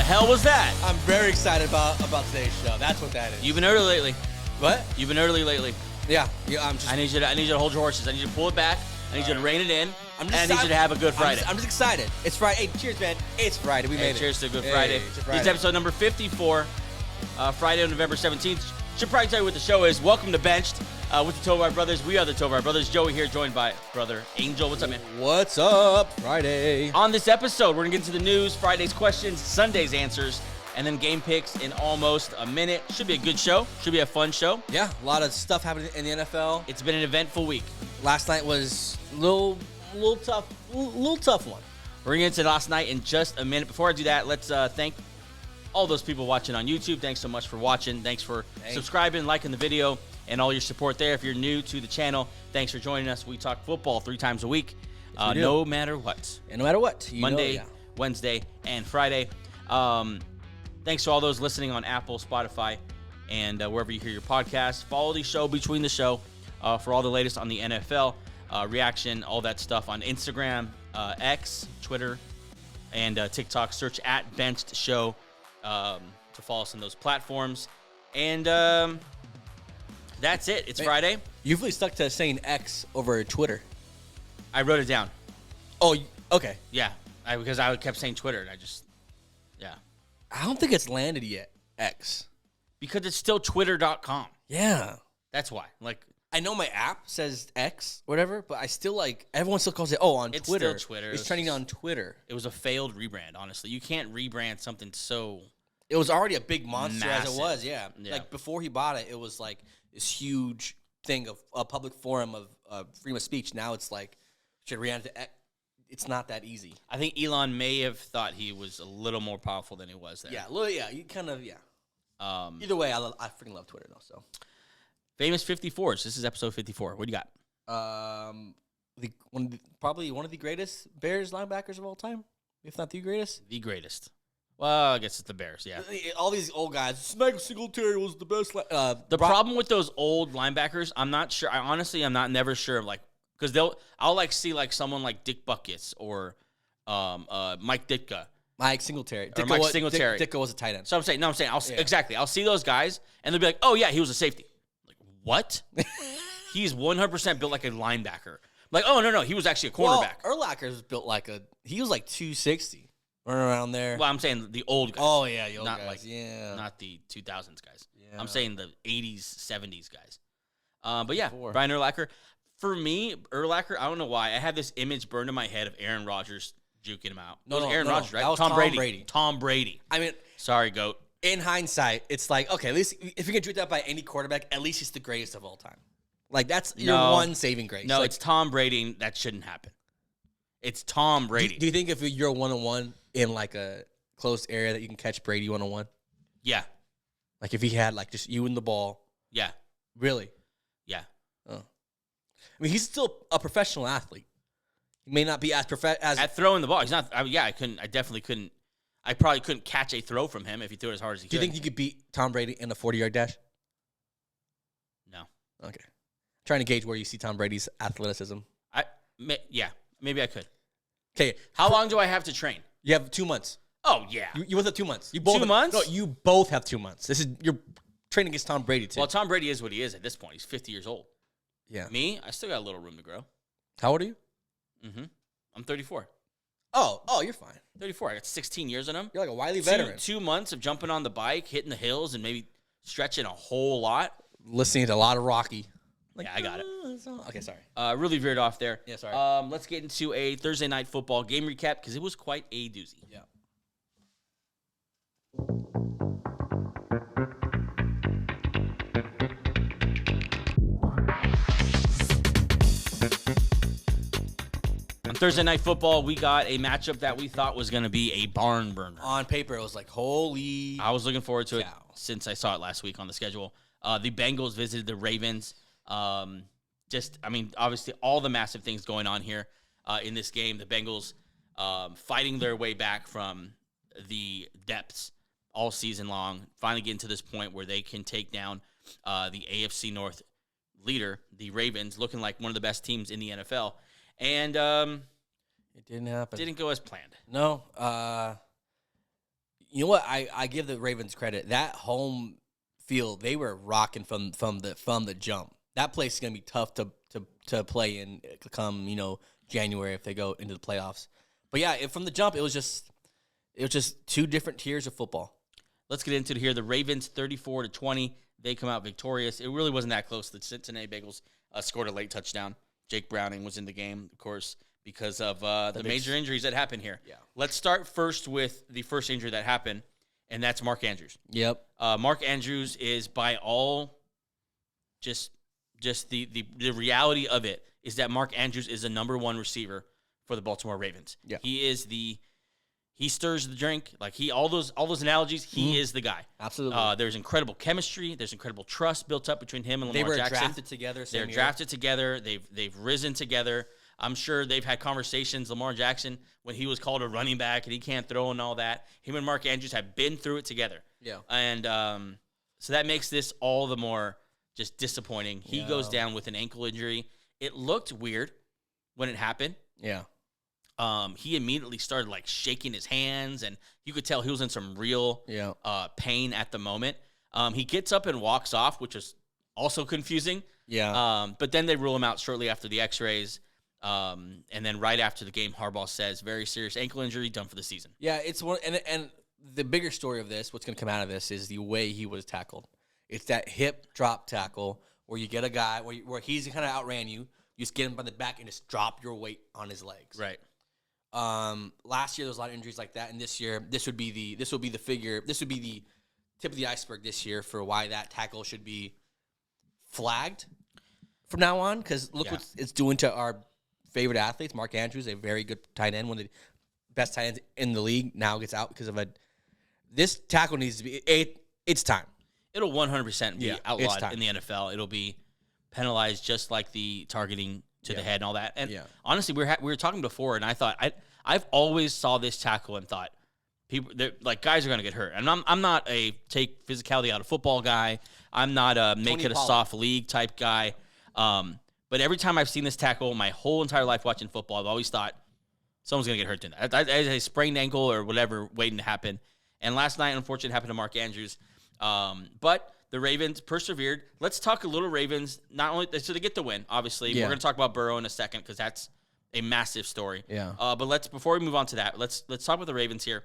hell was that? I'm very excited about today's show. That's what that is. You've been early lately. What? You've been early lately. Yeah. I'm just. I need you to hold your horses. I need you to pull it back. I need you to rein it in. I'm and I need you to have a good Friday. I'm just excited. It's Friday. Hey, cheers, man. It's Friday. We made it. Cheers to a good Friday. It's a Friday. This is episode number 54, Friday, November 17th. Should probably tell you what the show is. Welcome to Benched with the Tovar Brothers. We are the Tovar Brothers. Joey here, joined by brother Angel. What's up, man? What's up? Friday. On this episode, we're going to get into the news, Friday's questions, Sunday's answers, and then game picks in almost a minute. Should be a good show. Should be a fun show. Yeah, a lot of stuff happening in the NFL. It's been an eventful week. Last night was a little tough one. We're going to get into last night in just a minute. Before I do that, let's thank all those people watching on YouTube. Thanks so much for watching. Thanks for subscribing, liking the video, and all your support there. If you're new to the channel, thanks for joining us. We talk football 3 times a week, no matter what. And no matter what. Monday, Wednesday, and Friday. Thanks to all those listening on Apple, Spotify, and wherever you hear your podcast. Follow the show between the show for all the latest on the NFL, reaction, all that stuff on Instagram, X, Twitter, and TikTok. Search at Benched Show to follow us on those platforms. And that's it. It's Friday. You've really stuck to saying X over Twitter. I wrote it down. Oh, okay. Yeah, because I kept saying Twitter, and yeah. I don't think it's landed yet, X. Because it's still twitter.com. Yeah. That's why. Like, I know my app says X, whatever, but I still everyone still calls it, on it's Twitter. Still Twitter. It's trending on Twitter. It was a failed rebrand, honestly. You can't rebrand something so It was already a big monster massive. as it was, yeah. Like, before he bought it, it was like this huge thing of a public forum of freedom of speech. Now it's like, should rebrand to X. It's not that easy. I think Elon may have thought he was a little more powerful than he was there. Yeah, you kind of, either way, I freaking love Twitter, though, so. Famous 54s. This is episode 54. What do you got? Probably one of the greatest Bears linebackers of all time, if not the greatest. The greatest. Well, I guess it's the Bears, yeah. All these old guys. Mike Singletary was the best. The problem with those old linebackers, I'm not sure. I'm never sure, like, because I'll see someone like Dick Buckets or Mike Ditka. Mike Singletary. Ditka was a tight end. So I'm saying, exactly. I'll see those guys, and they'll be like, oh, yeah, he was a safety. Like, what? He's 100% built like a linebacker. Like, oh, no, he was actually a cornerback. Well, Urlacher's built he was like 260, around there. Well, I'm saying the old guys. Oh, yeah, the old not guys. Not the 2000s guys. Yeah. I'm saying the 80s, 70s guys. But yeah, Brian Urlacher. For me, Urlacher, I don't know why. I had this image burned in my head of Aaron Rodgers juking him out. No, Aaron Rodgers, right? That was Tom Brady. Tom Brady. I mean, sorry, GOAT. In hindsight, it's like, okay, at least if you get juiced out by any quarterback, at least he's the greatest of all time. Like, that's your one saving grace. No, it's Tom Brady. That shouldn't happen. It's Tom Brady. Do you think if you're a one-on-one in like a closed area that you can catch Brady one-on-one? Yeah. Like if he had just you and the ball. Yeah. Really? Yeah. Oh. I mean, he's still a professional athlete. He may not be as at throwing the ball. He's not. I definitely couldn't. I probably couldn't catch a throw from him if he threw it as hard as he could. Do you think you could beat Tom Brady in a 40-yard dash? No. Okay. Trying to gauge where you see Tom Brady's athleticism. Maybe I could. Okay. How long do I have to train? You have 2 months. Oh yeah. You both have 2 months. 2 months? No, you both have 2 months. You're training against Tom Brady too. Well, Tom Brady is what he is at this point. He's 50 years old. Yeah. Me, I still got a little room to grow. How old are you? I'm 34. Oh, you're fine. 34. I got 16 years in him. You're like a wily veteran. 2 months of jumping on the bike, hitting the hills, and maybe stretching a whole lot. Listening to a lot of Rocky. Yeah, I got it. Okay, sorry. Really veered off there. Yeah, sorry. Let's get into a Thursday night football game recap because it was quite a doozy. Yeah. On Thursday night football, we got a matchup that we thought was going to be a barn burner. On paper, it was like, holy I was looking forward to it cow. Since I saw it last week on the schedule. The Bengals visited the Ravens. Obviously, all the massive things going on here in this game. The Bengals fighting their way back from the depths all season long, finally getting to this point where they can take down the AFC North leader, the Ravens, looking like one of the best teams in the NFL. And it didn't happen. Didn't go as planned. No. You know what? I give the Ravens credit. That home field, they were rocking from the jump. That place is gonna be tough to play in come January if they go into the playoffs. But yeah, from the jump, it was just two different tiers of football. Let's get into it here. The Ravens 34-20. They come out victorious. It really wasn't that close. The Cincinnati Bengals scored a late touchdown. Jake Browning was in the game, of course, because of the major injuries that happened here. Yeah. Let's start first with the first injury that happened, and that's Mark Andrews. Yep. Mark Andrews is by all just the reality of it is that Mark Andrews is the number one receiver for the Baltimore Ravens. Yeah. He stirs the drink. Like all those analogies, he is the guy. Absolutely. There's incredible chemistry. There's incredible trust built up between him and Lamar Jackson. They were drafted together. They're drafted together. They've risen together. I'm sure they've had conversations. Lamar Jackson, when he was called a running back and he can't throw and all that, him and Mark Andrews have been through it together. Yeah. And so that makes this all the more just disappointing. He goes down with an ankle injury. It looked weird when it happened. Yeah. He immediately started like shaking his hands, and you could tell he was in some real pain at the moment. He gets up and walks off, which is also confusing. Yeah. But then they rule him out shortly after the X-rays. And then right after the game, Harbaugh says, very serious ankle injury, done for the season. Yeah, it's one, and the bigger story of this, what's going to come out of this, is the way he was tackled. It's that hip drop tackle where you get a guy where he's kind of outran you. You just get him by the back and just drop your weight on his legs. Right. Last year there was a lot of injuries like that, and this year this would be the tip of the iceberg this year for why that tackle should be flagged from now on. Because look what it's doing to our favorite athletes. Mark Andrews, a very good tight end, one of the best tight ends in the league, now gets out because of this tackle needs to be it's time. It'll 100% be outlawed in the NFL. It'll be penalized just like the targeting to the head and all that. And honestly, we were talking before, and I thought I've always saw this tackle and thought guys are going to get hurt. And I'm not a take physicality out of football guy. I'm not a make it a soft league type guy. But every time I've seen this tackle, my whole entire life watching football, I've always thought someone's going to get hurt in that. A sprained ankle or whatever waiting to happen. And last night, unfortunately, it happened to Mark Andrews. But the Ravens persevered. Let's talk a little Ravens. Not only so they get the win, obviously. We're going to talk about Burrow in a second because that's a massive story. Yeah. But before we move on to that, let's talk about the Ravens here.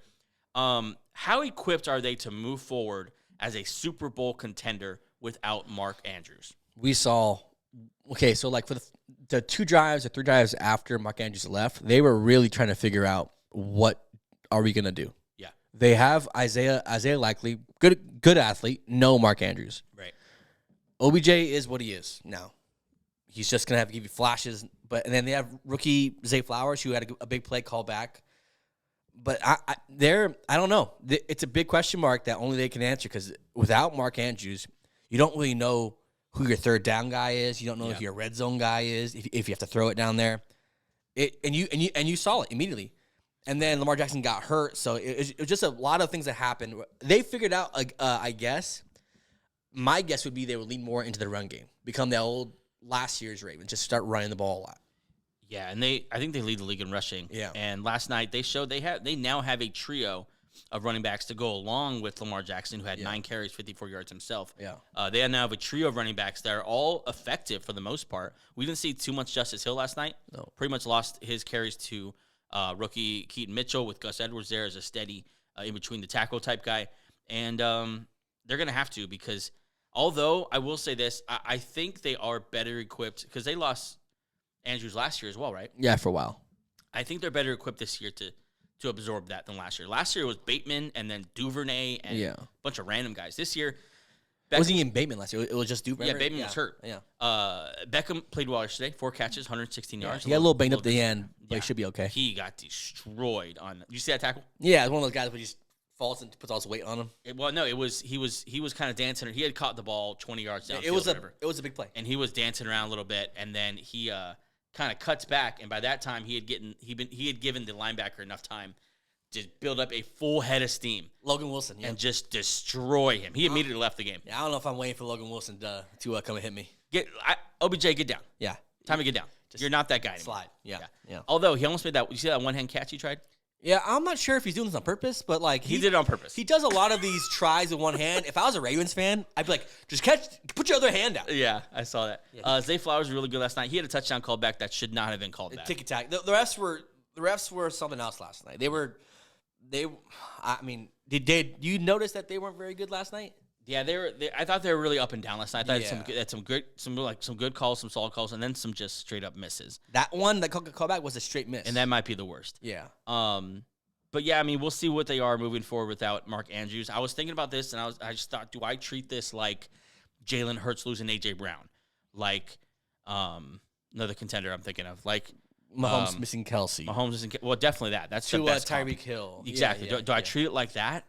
How equipped are they to move forward as a Super Bowl contender without Mark Andrews? We saw. Okay, so like for the 2 drives or 3 drives after Mark Andrews left, they were really trying to figure out what are we gonna do. Yeah. They have Isaiah Likely, good athlete, no Mark Andrews. Right. OBJ is what he is now. He's just gonna have to give you flashes, and then they have rookie Zay Flowers who had a big play call back. But I don't know. It's a big question mark that only they can answer because without Mark Andrews, you don't really know who your third down guy is. You don't know who your red zone guy is if you have to throw it down there. And you saw it immediately. And then Lamar Jackson got hurt, so it was just a lot of things that happened. They figured out, I guess, my guess would be they would lean more into the run game, become the old last year's Ravens, just start running the ball a lot. Yeah, and I think they lead the league in rushing. Yeah. And last night they showed they now have a trio of running backs to go along with Lamar Jackson, who had 9 carries, 54 yards himself. Yeah. They now have a trio of running backs that are all effective for the most part. We didn't see too much Justice Hill last night. No. Pretty much lost his carries to rookie Keaton Mitchell with Gus Edwards there as a steady in-between the tackle type guy. And they're going to have to because although I will say this, I think they are better equipped because they lost Andrews last year as well, right? Yeah, for a while. I think they're better equipped this year to absorb that than last year. Last year it was Bateman and then Duvernay and a bunch of random guys. This year, Beckham, wasn't even Bateman last year. It was just Duvernay. Yeah, Bateman was hurt. Yeah. Beckham played well yesterday. 4 catches, 116 yards. He got a little banged up at the end, but he should be okay. He got destroyed on. You see that tackle? Yeah, it's one of those guys who just falls and puts all his weight on him. He was kind of dancing. He had caught the ball 20 yards down. It was a big play, and he was dancing around a little bit, and then he kind of cuts back, and by that time he had given the linebacker enough time to build up a full head of steam. Logan Wilson, and just destroy him. He immediately left the game. Yeah, I don't know if I'm waiting for Logan Wilson to come and hit me. OBJ, get down. Yeah, time to get down. You're not that guy anymore. Slide. Yeah. Although he almost made that. You see that one hand catch he tried? Yeah, I'm not sure if he's doing this on purpose, but like He did it on purpose. He does a lot of these tries with one hand. If I was a Ravens fan, I'd be like, just put your other hand out. Yeah, I saw that. Zay Flowers was really good last night. He had a touchdown called back that should not have been called back. Ticky-tack. The refs were something else last night. I mean, did you notice that they weren't very good last night? Yeah, I thought they were really up and down last night. I thought they had some good calls, some solid calls, and then some just straight up misses. That one that called back was a straight miss, and that might be the worst. Yeah. But yeah, I mean, we'll see what they are moving forward without Mark Andrews. I was thinking about this, and I just thought, do I treat this like Jalen Hurts losing AJ Brown, like another contender I'm thinking of, like Mahomes missing Kelsey. Mahomes missing. Well, definitely that. That's to the best Tyreek Hill. Exactly. Do I treat it like that?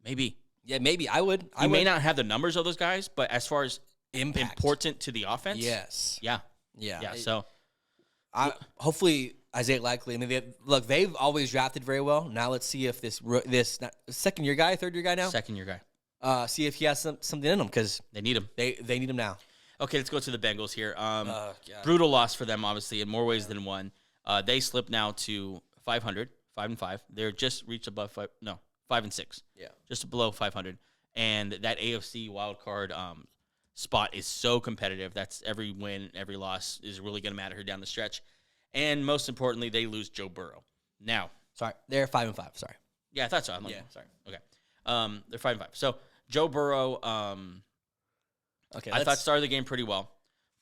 Maybe. Yeah, maybe I would. He may not have the numbers of those guys, but as far as important to the offense, yes. Yeah. So, hopefully Isaiah Likely. I mean, they've always drafted very well. Now let's see if this second year guy, third year guy now, second year guy, see if he has something in him because they need him. They need him now. Okay, let's go to the Bengals here. Brutal loss for them, obviously, in more ways than one. They slip now to 500, 5-5. They're just reached above 5-6. Yeah, just below 500. And that AFC wild card spot is so competitive. That's every win, every loss is really going to matter here down the stretch. And most importantly, they lose Joe Burrow. Now, sorry, they're 5-5. Sorry. Yeah, I thought so. Sorry. Okay. They're 5-5. So Joe Burrow. Okay. I thought started the game pretty well,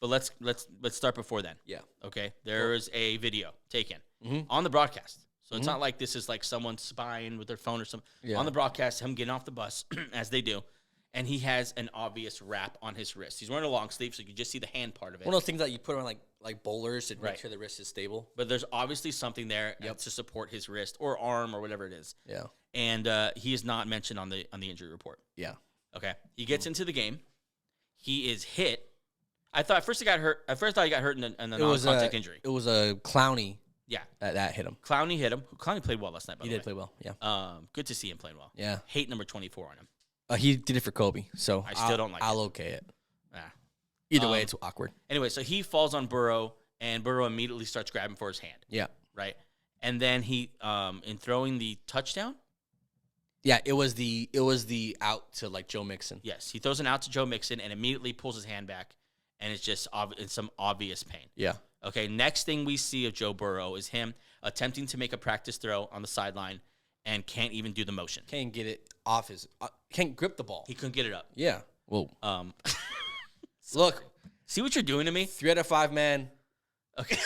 but let's start before then. Yeah. Okay. There is a video taken on the broadcast. So it's not like this is like someone spying with their phone or something. Yeah. On the broadcast, him getting off the bus, as they do, and he has an obvious wrap on his wrist. He's wearing a long sleeve, so you can just see the hand part of it. One of those things that you put on like bowlers to make sure the wrist is stable. But there's obviously something there to support his wrist or arm or whatever it is. Yeah. And he is not mentioned on the injury report. Yeah. Okay. He gets into the game. He is hit. I thought he got hurt. I first thought he got hurt in a non-contact injury. It was a Clowney. Yeah, that hit him. Clowney hit him. Clowney played well last night. By the way, he did play well. Yeah. Good to see him playing well. Yeah. Hate number 24 on him. He did it for Kobe, so I still don't like. I'll okay it. Ah. Either way, it's awkward. Anyway, so he falls on Burrow, and Burrow immediately starts grabbing for his hand. Yeah. Right. And then he, in throwing the touchdown. Yeah, it was the out to like Joe Mixon. Yes, he throws an out to Joe Mixon and immediately pulls his hand back, and it's just in some obvious pain. Yeah. Okay, next thing we see of Joe Burrow is him attempting to make a practice throw on the sideline and can't even do the motion. Can't get it off his can't grip the ball. He couldn't get it up. Yeah. Whoa. Look, see what you're doing to me? 3 out of 5, man. Okay.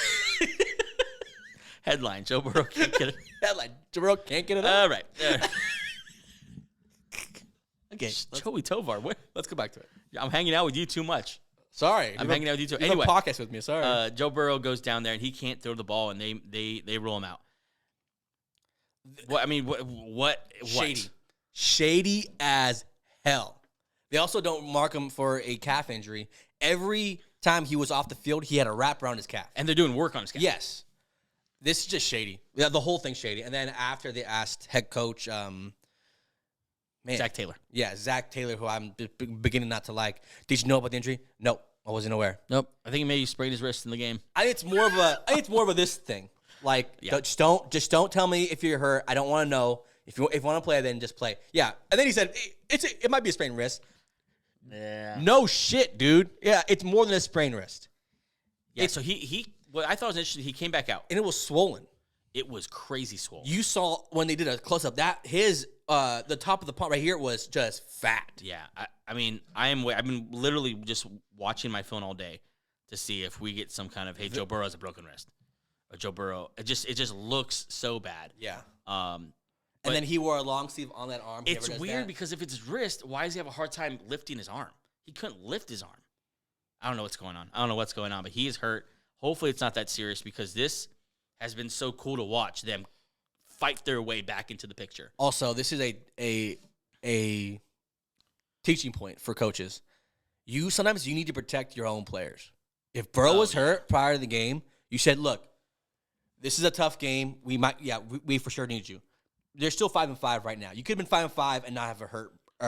Headline, Joe Burrow can't get it. Headline, Joe Burrow can't get it up. All right. Okay. Joey Tovar, let's go back to it. I'm hanging out with you too much. Sorry. I'm hanging out with you too. Anyway, a podcast with me. Sorry. Joe Burrow goes down there and he can't throw the ball, and they roll him out. What I mean, what? Shady as hell. They also don't mark him for a calf injury. Every time he was off the field, he had a wrap around his calf, and they're doing work on his calf. Yes, this is just shady. Yeah, the whole thing's shady. And then after they asked head coach, Zach Taylor. Yeah, Zach Taylor, who I'm beginning not to like. Did you know about the injury? No, I wasn't aware. Nope. I think he maybe sprained his wrist in the game. I think it's more of a this thing. Like, just don't tell me if you're hurt. I don't want to know. If you want to play, then just play. Yeah. And then he said it might be a sprained wrist. Yeah. No shit, dude. Yeah, it's more than a sprained wrist. Yeah. So he what I thought was interesting. He came back out and it was swollen. It was crazy swollen. You saw when they did a close up that his the top of the palm right here was just fat. Yeah. I mean, I've been literally just watching my phone all day to see if we get some kind of Joe Burrow has a broken wrist. Or Joe Burrow. It just looks so bad. Yeah. And then he wore a long sleeve on that arm. It's weird because if it's his wrist, why does he have a hard time lifting his arm? He couldn't lift his arm. I don't know what's going on. But he is hurt. Hopefully it's not that serious because this has been so cool to watch them fight their way back into the picture. Also, this is a teaching point for coaches. Sometimes you need to protect your own players. If Burrow was hurt prior to the game, you said, look, this is a tough game. We for sure need you. They're still 5-5 right now. You could have been 5-5 and not have a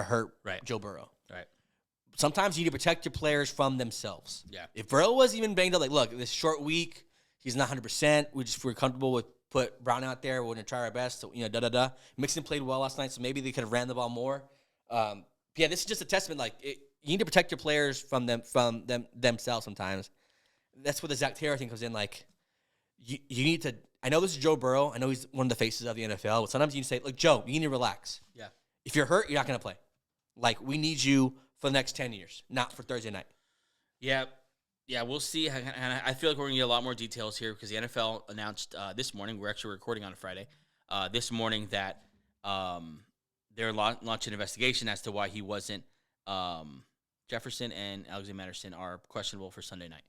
hurt Joe Burrow. Right. Sometimes you need to protect your players from themselves. Yeah. If Burrow was even banged up, like, look, this short week, he's not 100%. We're comfortable with put Brown out there. We're going to try our best. So, Mixon played well last night, so maybe they could have ran the ball more. This is just a testament. You need to protect your players from themselves sometimes. That's where the Zach Taylor thing comes in. You need to. I know this is Joe Burrow. I know he's one of the faces of the NFL. But sometimes you need to say, look, Joe, you need to relax. Yeah. If you're hurt, you're not going to play. We need you for the next 10 years, not for Thursday night. Yeah. Yeah, we'll see. And I feel like we're going to get a lot more details here because the NFL announced this morning, we're actually recording on a Friday, this morning that they're launching an investigation as to why he wasn't. Jefferson and Alexander Madison are questionable for Sunday night.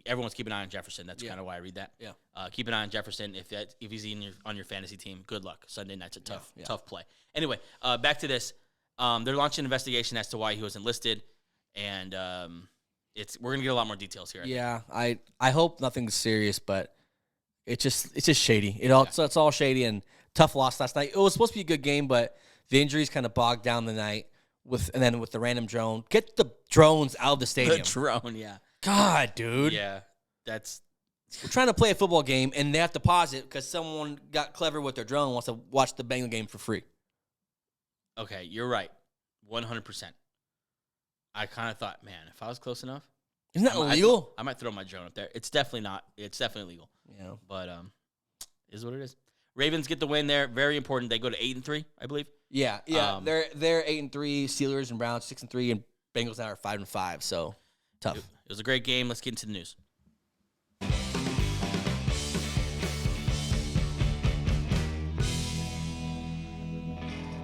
Everyone's keeping an eye on Jefferson. That's kind of why I read that. Yeah. Keep an eye on Jefferson. If he's on your fantasy team, good luck. Sunday night's a tough play. Anyway, back to this. They're launching an investigation as to why he wasn't listed, and we're gonna get a lot more details here. I hope nothing's serious, but it's just shady. It's all shady and tough loss last night. It was supposed to be a good game, but the injuries kind of bogged down the night with the random drone. Get the drones out of the stadium. The drone, yeah. God, dude. Yeah, we're trying to play a football game, and they have to pause it because someone got clever with their drone and wants to watch the Bengal game for free. Okay, you're right. 100%. I kind of thought, man, if I was close enough. Isn't that illegal? I might throw my drone up there. It's definitely not. It's definitely illegal. Yeah. But is what it is. Ravens get the win there. Very important. They go to 8-3, I believe. Yeah. They're 8-3. Steelers and Browns 6-3, and Bengals now are 5-5. So tough. It was a great game. Let's get into the news.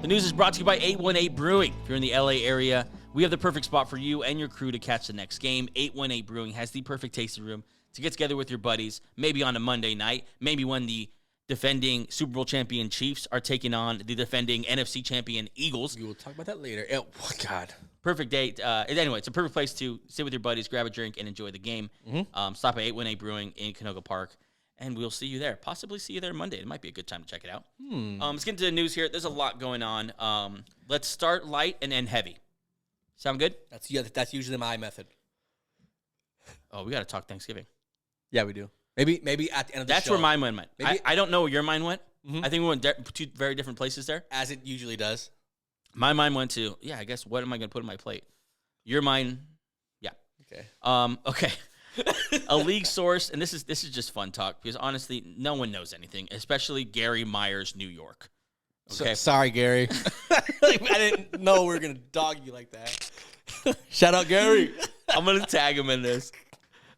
The news is brought to you by 818 Brewing. If you're in the LA area, we have the perfect spot for you and your crew to catch the next game. 818 Brewing has the perfect tasting room to get together with your buddies, maybe on a Monday night, maybe when the defending Super Bowl champion Chiefs are taking on the defending NFC champion Eagles. We will talk about that later. Oh, God. Perfect date. Anyway, it's a perfect place to sit with your buddies, grab a drink, and enjoy the game. Mm-hmm. Stop at 818 Brewing in Canoga Park, and we'll see you there. Possibly see you there Monday. It might be a good time to check it out. Let's get into the news here. There's a lot going on. Let's start light and end heavy. Sound good? That's usually my method. Oh, we got to talk Thanksgiving. Yeah, we do. Maybe at the end of the show. That's where my mind went. I don't know where your mind went. Mm-hmm. I think we went two very different places there. As it usually does. My mind went to, I guess, what am I going to put on my plate? Your mind, yeah. Okay. Okay. A league source, and this is just fun talk, because honestly, no one knows anything, especially Gary Myers, New York. Okay. Sorry, Gary. I didn't know we were going to dog you like that. Shout out, Gary. I'm going to tag him in this.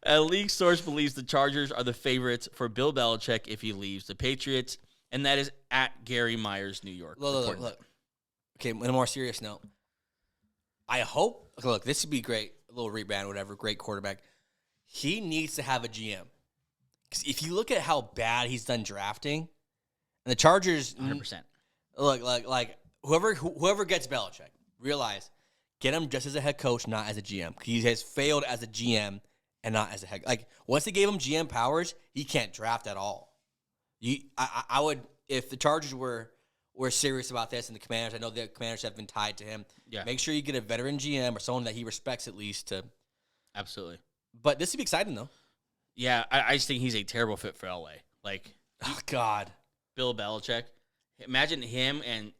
A league source believes the Chargers are the favorites for Bill Belichick if he leaves the Patriots, and that is at Gary Myers, New York. Look. Okay, on a more serious note, I hope, look, this would be great, a little rebound, whatever, great quarterback. He needs to have a GM. Because if you look at how bad he's done drafting, and the Chargers, 100%. Look, like whoever gets Belichick, realize, get him just as a head coach, not as a GM. He has failed as a GM and not as a head. Like, once they gave him GM powers, he can't draft at all. I would, if the Chargers were serious about this, and the Commanders, I know the Commanders have been tied to him. Yeah. Make sure you get a veteran GM or someone that he respects at least to. Absolutely. But this would be exciting, though. Yeah, I just think he's a terrible fit for LA. Like, oh, God. Bill Belichick. Imagine him and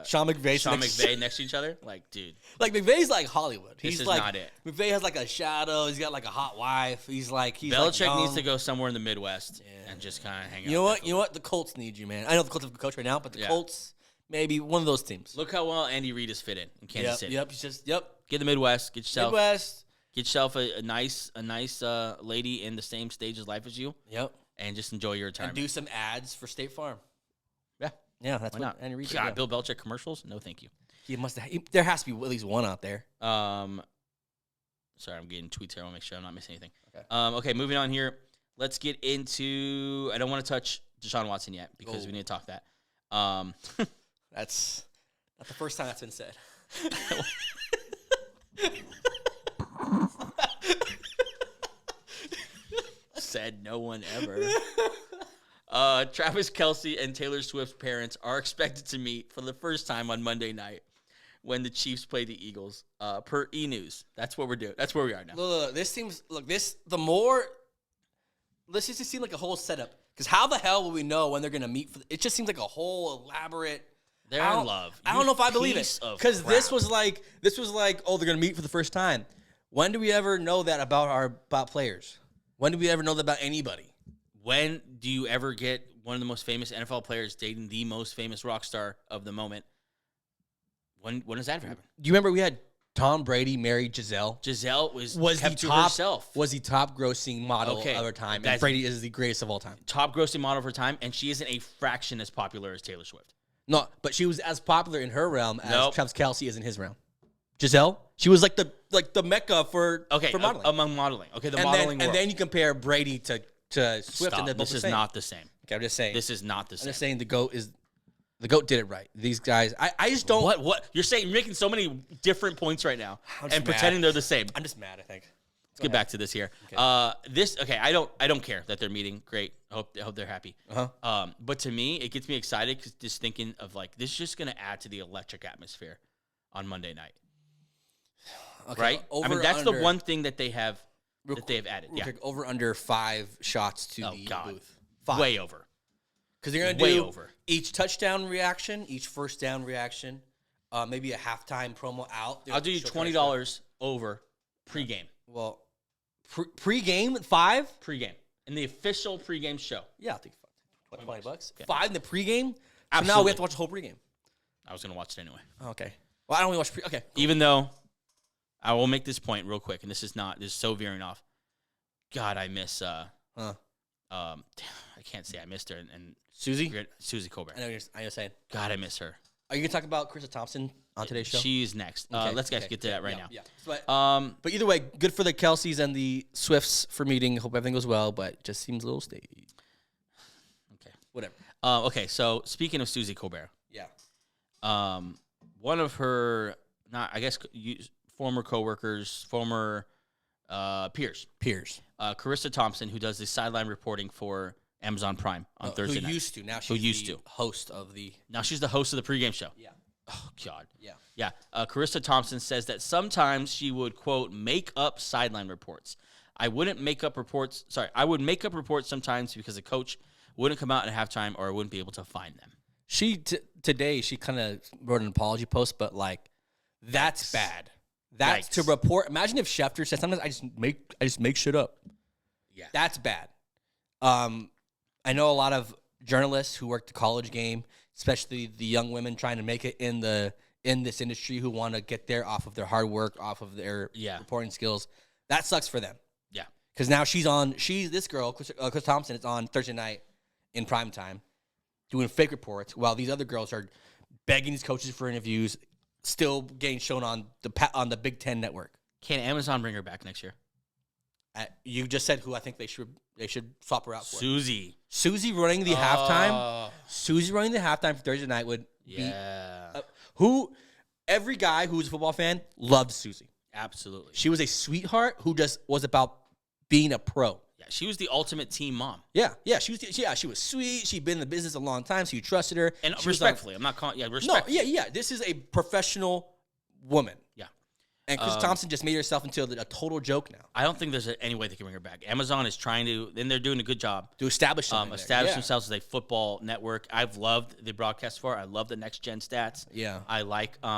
Sean McVay next to each other. Like, dude. Like, McVay's like Hollywood. This is like, not it. McVay has like a shadow. He's got like a hot wife. Belichick needs to go somewhere in the Midwest and just kind of hang out. You know what? The Colts need you, man. I know the Colts have a coach right now, but the Colts, maybe one of those teams. Look how well Andy Reid has fit in Kansas City. Yep. Get the Midwest. Get yourself a nice lady in the same stage of life as you. Yep. And just enjoy your retirement. And do some ads for State Farm. Yeah, that's what Andy Reid did. God, Bill Belichick commercials? No, thank you. There has to be at least one out there. Sorry, I'm getting tweets here. I want to make sure I'm not missing anything. Okay, moving on here. Let's get into. I don't want to touch Deshaun Watson yet because we need to talk that. That's not the first time that's been said. Said no one ever. Travis Kelce and Taylor Swift's parents are expected to meet for the first time on Monday night when the Chiefs play the Eagles. Per E-News, that's what we're doing. That's where we are now. This just seemed like a whole setup. Because how the hell will we know when they're going to meet? It just seems like a whole elaborate. They're in love. I don't know if I believe it. Because this was like, oh, they're going to meet for the first time. When do we ever know that about players? When do we ever know that about anybody? When do you ever get one of the most famous NFL players dating the most famous rock star of the moment? When does that ever happen? Do you remember we had Tom Brady married Giselle? Giselle was kept to herself. Was the top grossing model of her time. And Brady is the greatest of all time. Top grossing model of her time, and she isn't a fraction as popular as Taylor Swift. No, but she was as popular in her realm as Travis Kelce is in his realm. Giselle, she was like the mecca for modeling. Among modeling. Okay, modeling world. And then you compare Brady to Swift. Stop. And this is not the same. Okay, I'm just saying. This is not the same. I'm just saying the GOAT did it right. These guys, I just don't. What? You're saying you're making so many different points right now and pretending they're the same. I'm just mad, I think. Let's get back to this here. Okay. I don't care that they're meeting. Great. I hope they're happy. But to me, it gets me excited because just thinking of like this is just going to add to the electric atmosphere on Monday night. Okay, right? That's the one thing that they have added. Yeah. Over under 5 shots to the booth. 5. Way over. Because they're going to do each touchdown reaction, each first down reaction, maybe a halftime promo out. I'll do you $20 over pregame. Well, pregame 5? Pregame. In the official pregame show. Yeah, I think $20. Okay. 5 in the pregame? Absolutely. So now we have to watch the whole pregame. I was going to watch it anyway. Okay. Well, I don't want to watch okay. Cool. Even though I will make this point real quick, and this is so veering off. God, I miss I can't say I missed her and Susie Colbert. I know you're saying. God, I miss her. Are you gonna talk about Krista Thompson on today's show? She's next. Let's get to that right now. Yeah. But either way, good for the Kelceys and the Swifts for meeting. Hope everything goes well, but it just seems a little staged. Okay. Whatever. Okay. So speaking of Susie Colbert. Yeah. One of her former coworkers, former peers. Carissa Thompson, who does the sideline reporting for Amazon Prime on Thursday night. Who used to. Now she's the host of the... Now she's the host of the pregame show. Yeah. Oh, God. Yeah. Yeah. Carissa Thompson says that sometimes she would, quote, make up sideline reports. I would make up reports sometimes because the coach wouldn't come out at halftime or I wouldn't be able to find them. Today, she kind of wrote an apology post, but, like, that's bad. That's to report. Imagine if Schefter said, sometimes I just make shit up. Yeah. That's bad. I know a lot of journalists who work the college game, especially the young women trying to make it in this industry who want to get there off of their hard work, off of their reporting skills. That sucks for them. Yeah. Because now this girl, Chris Thompson, is on Thursday night in prime time doing fake reports while these other girls are begging these coaches for interviews, still getting shown on the Big Ten network. Can Amazon bring her back next year? You just said who I think they should swap her out for. Susie running the halftime. Susie running the halftime for Thursday night would be every guy who's a football fan loved Susie. Absolutely. She was a sweetheart who just was about being a pro. Yeah, she was the ultimate team mom. Yeah, she was sweet. She'd been in the business a long time, so you trusted her. And respectfully, I'm not calling respectfully. No, yeah. This is a professional woman. Yeah. And Chris Thompson just made herself into a total joke now. I don't think there's any way they can bring her back. Amazon is trying to, and they're doing a good job to establish themselves as a football network. I've loved the broadcast for it. I love the next gen stats. Yeah, I like they're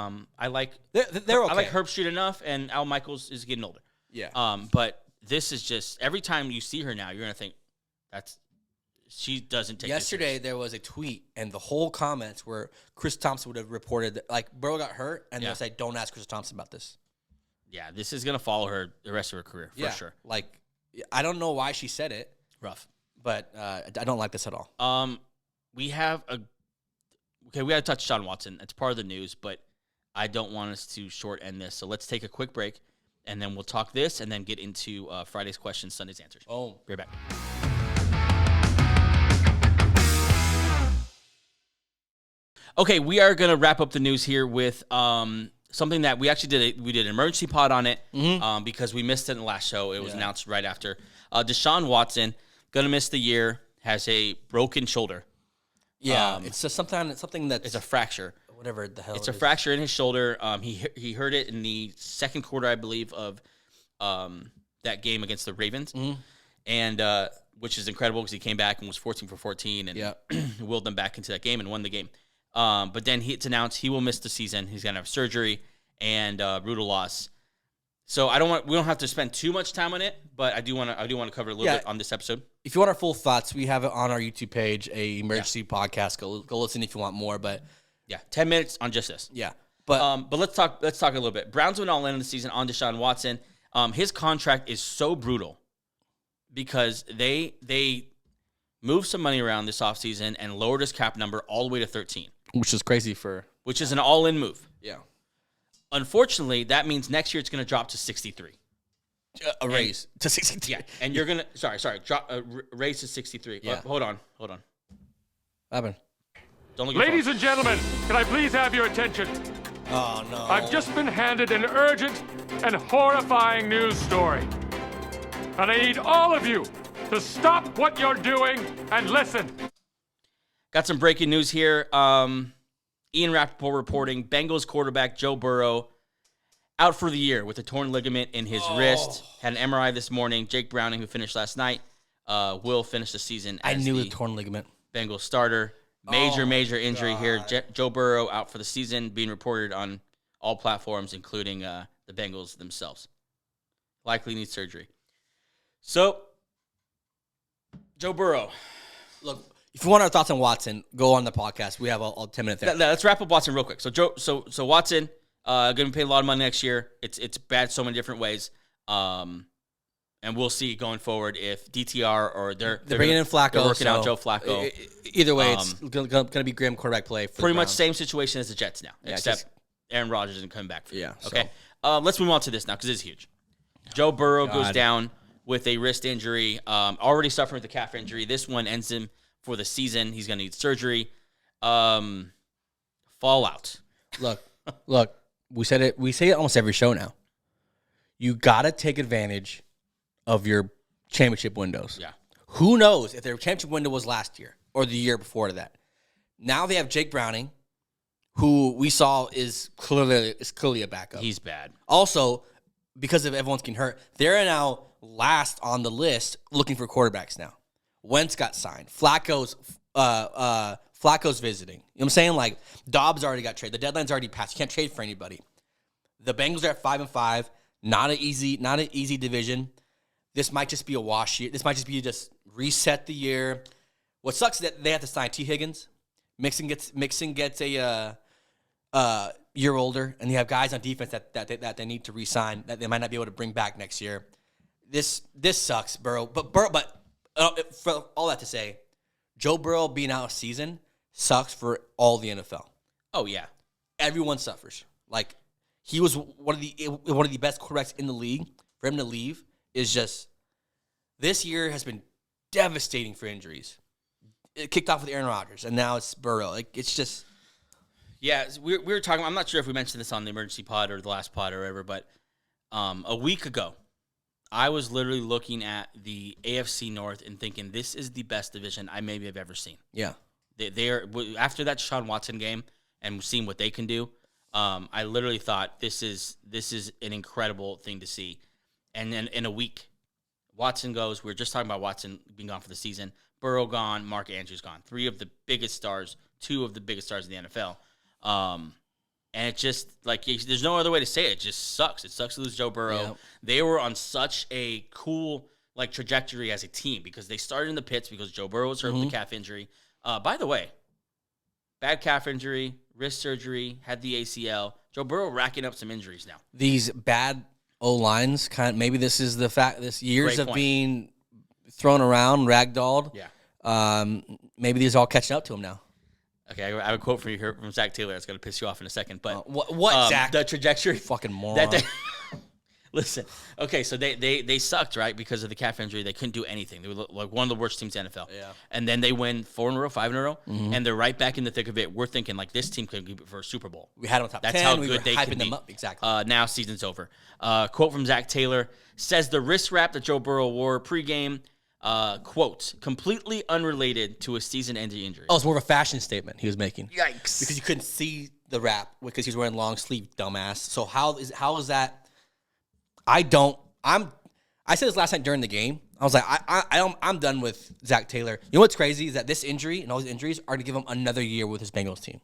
okay. I like Herb Street enough, and Al Michaels is getting older. Yeah. But this is just every time you see her now, you're gonna think she doesn't take. Yesterday there was a tweet, and the whole comments were Chris Thompson would have reported that, like, Burrow got hurt, and they'll say, "Don't ask Chris Thompson about this." Yeah, this is going to follow her the rest of her career, for sure. Like, I don't know why she said it. Rough. But I don't like this at all. We got to touch Sean Watson. It's part of the news, but I don't want us to short end this. So let's take a quick break, and then we'll talk this, and then get into Friday's questions, Sunday's answers. Oh. Be right back. Okay, we are going to wrap up the news here with something that we actually did. We did an emergency pod on it because we missed it in the last show. It was announced right after. Deshaun Watson, going to miss the year, has a broken shoulder. Yeah, it's just something that's... It's a fracture. Whatever the hell it's a fracture in his shoulder. He hurt it in the second quarter, I believe, of that game against the Ravens. Mm-hmm. And which is incredible because he came back and was 14 for 14 and willed them back into that game and won the game. But then it's announced he will miss the season. He's going to have surgery and brutal loss. So we don't have to spend too much time on it, but I do want to cover a little bit on this episode. If you want our full thoughts, we have it on our YouTube page, a emergency podcast. Go listen if you want more, but 10 minutes on just this. Yeah. But let's talk a little bit. Browns went all in the season on Deshaun Watson. His contract is so brutal because they moved some money around this offseason and lowered his cap number all the way to 13. Which is crazy which is an all-in move. Yeah. Unfortunately, that means next year it's going to drop to 63. A raise to 63. Yeah, and you're going to drop raise to 63. Yeah. Hold on. What happened? Don't look. Ladies and gentlemen, can I please have your attention? Oh no. I've just been handed an urgent and horrifying news story. And I need all of you to stop what you're doing and listen. Got some breaking news here. Ian Rappaport reporting Bengals quarterback Joe Burrow out for the year with a torn ligament in his wrist. Had an MRI this morning. Jake Browning, who finished last night, will finish the season as I knew the torn ligament. Bengals starter. Major injury here. Joe Burrow out for the season, being reported on all platforms, including the Bengals themselves. Likely needs surgery. So, Joe Burrow. Look, if you want our thoughts on Watson, go on the podcast. We have all 10 minutes there. Let's wrap up Watson real quick. So Watson going to be paying a lot of money next year. It's bad so many different ways. And we'll see going forward if DTR or they're bringing in Flacco. They're working out Joe Flacco. Either way, it's going to be grim quarterback play. For pretty much same situation as the Jets now, except Aaron Rodgers isn't coming back. Okay. Let's move on to this now because it's huge. Joe Burrow goes down with a wrist injury. Already suffering with a calf injury. This one ends him for the season. He's going to need surgery. Fallout. Look. We say it almost every show now. You got to take advantage of your championship windows. Yeah. Who knows if their championship window was last year or the year before that? Now they have Jake Browning, who we saw is clearly a backup. He's bad. Also, because of everyone's getting hurt, they're now last on the list looking for quarterbacks now. Wentz got signed. Flacco's visiting. You know what I'm saying? Like, Dobbs already got traded. The deadline's already passed. You can't trade for anybody. The Bengals are at 5-5. Not an easy division. This might just be a wash year. This might just be reset the year. What sucks is that they have to sign T. Higgins. Mixon gets a year older, and you have guys on defense that they need to re-sign that they might not be able to bring back next year. This sucks, Burrow. But for all that to say, Joe Burrow being out of season sucks for all the NFL. Oh yeah, everyone suffers. Like, he was one of the best quarterbacks in the league. For him to leave is just, this year has been devastating for injuries. It kicked off with Aaron Rodgers, and now it's Burrow. Like, it's just. Yeah, we were talking. I'm not sure if we mentioned this on the emergency pod or the last pod or whatever, but a week ago, I was literally looking at the AFC North and thinking this is the best division I maybe have ever seen. Yeah, they are, after that Deshaun Watson game and seeing what they can do. I literally thought this is an incredible thing to see. And then in a week, Watson goes. We were just talking about Watson being gone for the season. Burrow gone. Mark Andrews gone. Two of the biggest stars in the NFL. And it just, like, there's no other way to say it. It just sucks. It sucks to lose Joe Burrow. Yep. They were on such a cool, like, trajectory as a team because they started in the pits because Joe Burrow was hurt with a calf injury. By the way, bad calf injury, wrist surgery, had the ACL. Joe Burrow racking up some injuries now. These bad O-lines, maybe this is the fact, this years of being thrown around, ragdolled. Yeah. Maybe these are all catching up to him now. Okay, I have a quote from you here from Zach Taylor. It's going to piss you off in a second. But what Zach? The trajectory. Fucking moron. Listen, okay, so they sucked, right, because of the calf injury. They couldn't do anything. They were like one of the worst teams in the NFL. Yeah. And then they win 4 in a row, 5 in a row, and they're right back in the thick of it. We're thinking, like, this team could compete for a Super Bowl. We had them top 10. That's how good they can be. Them up. Exactly. Now season's over. Quote from Zach Taylor says the wrist wrap that Joe Burrow wore pregame, quote, completely unrelated to a season-ending injury. Oh, it's more of a fashion statement he was making. Yikes. Because you couldn't see the wrap because he's wearing long sleeve, dumbass. So how is that? I said this last night during the game. I was like, I'm done with Zach Taylor. You know what's crazy is that this injury and all these injuries are to give him another year with his Bengals team.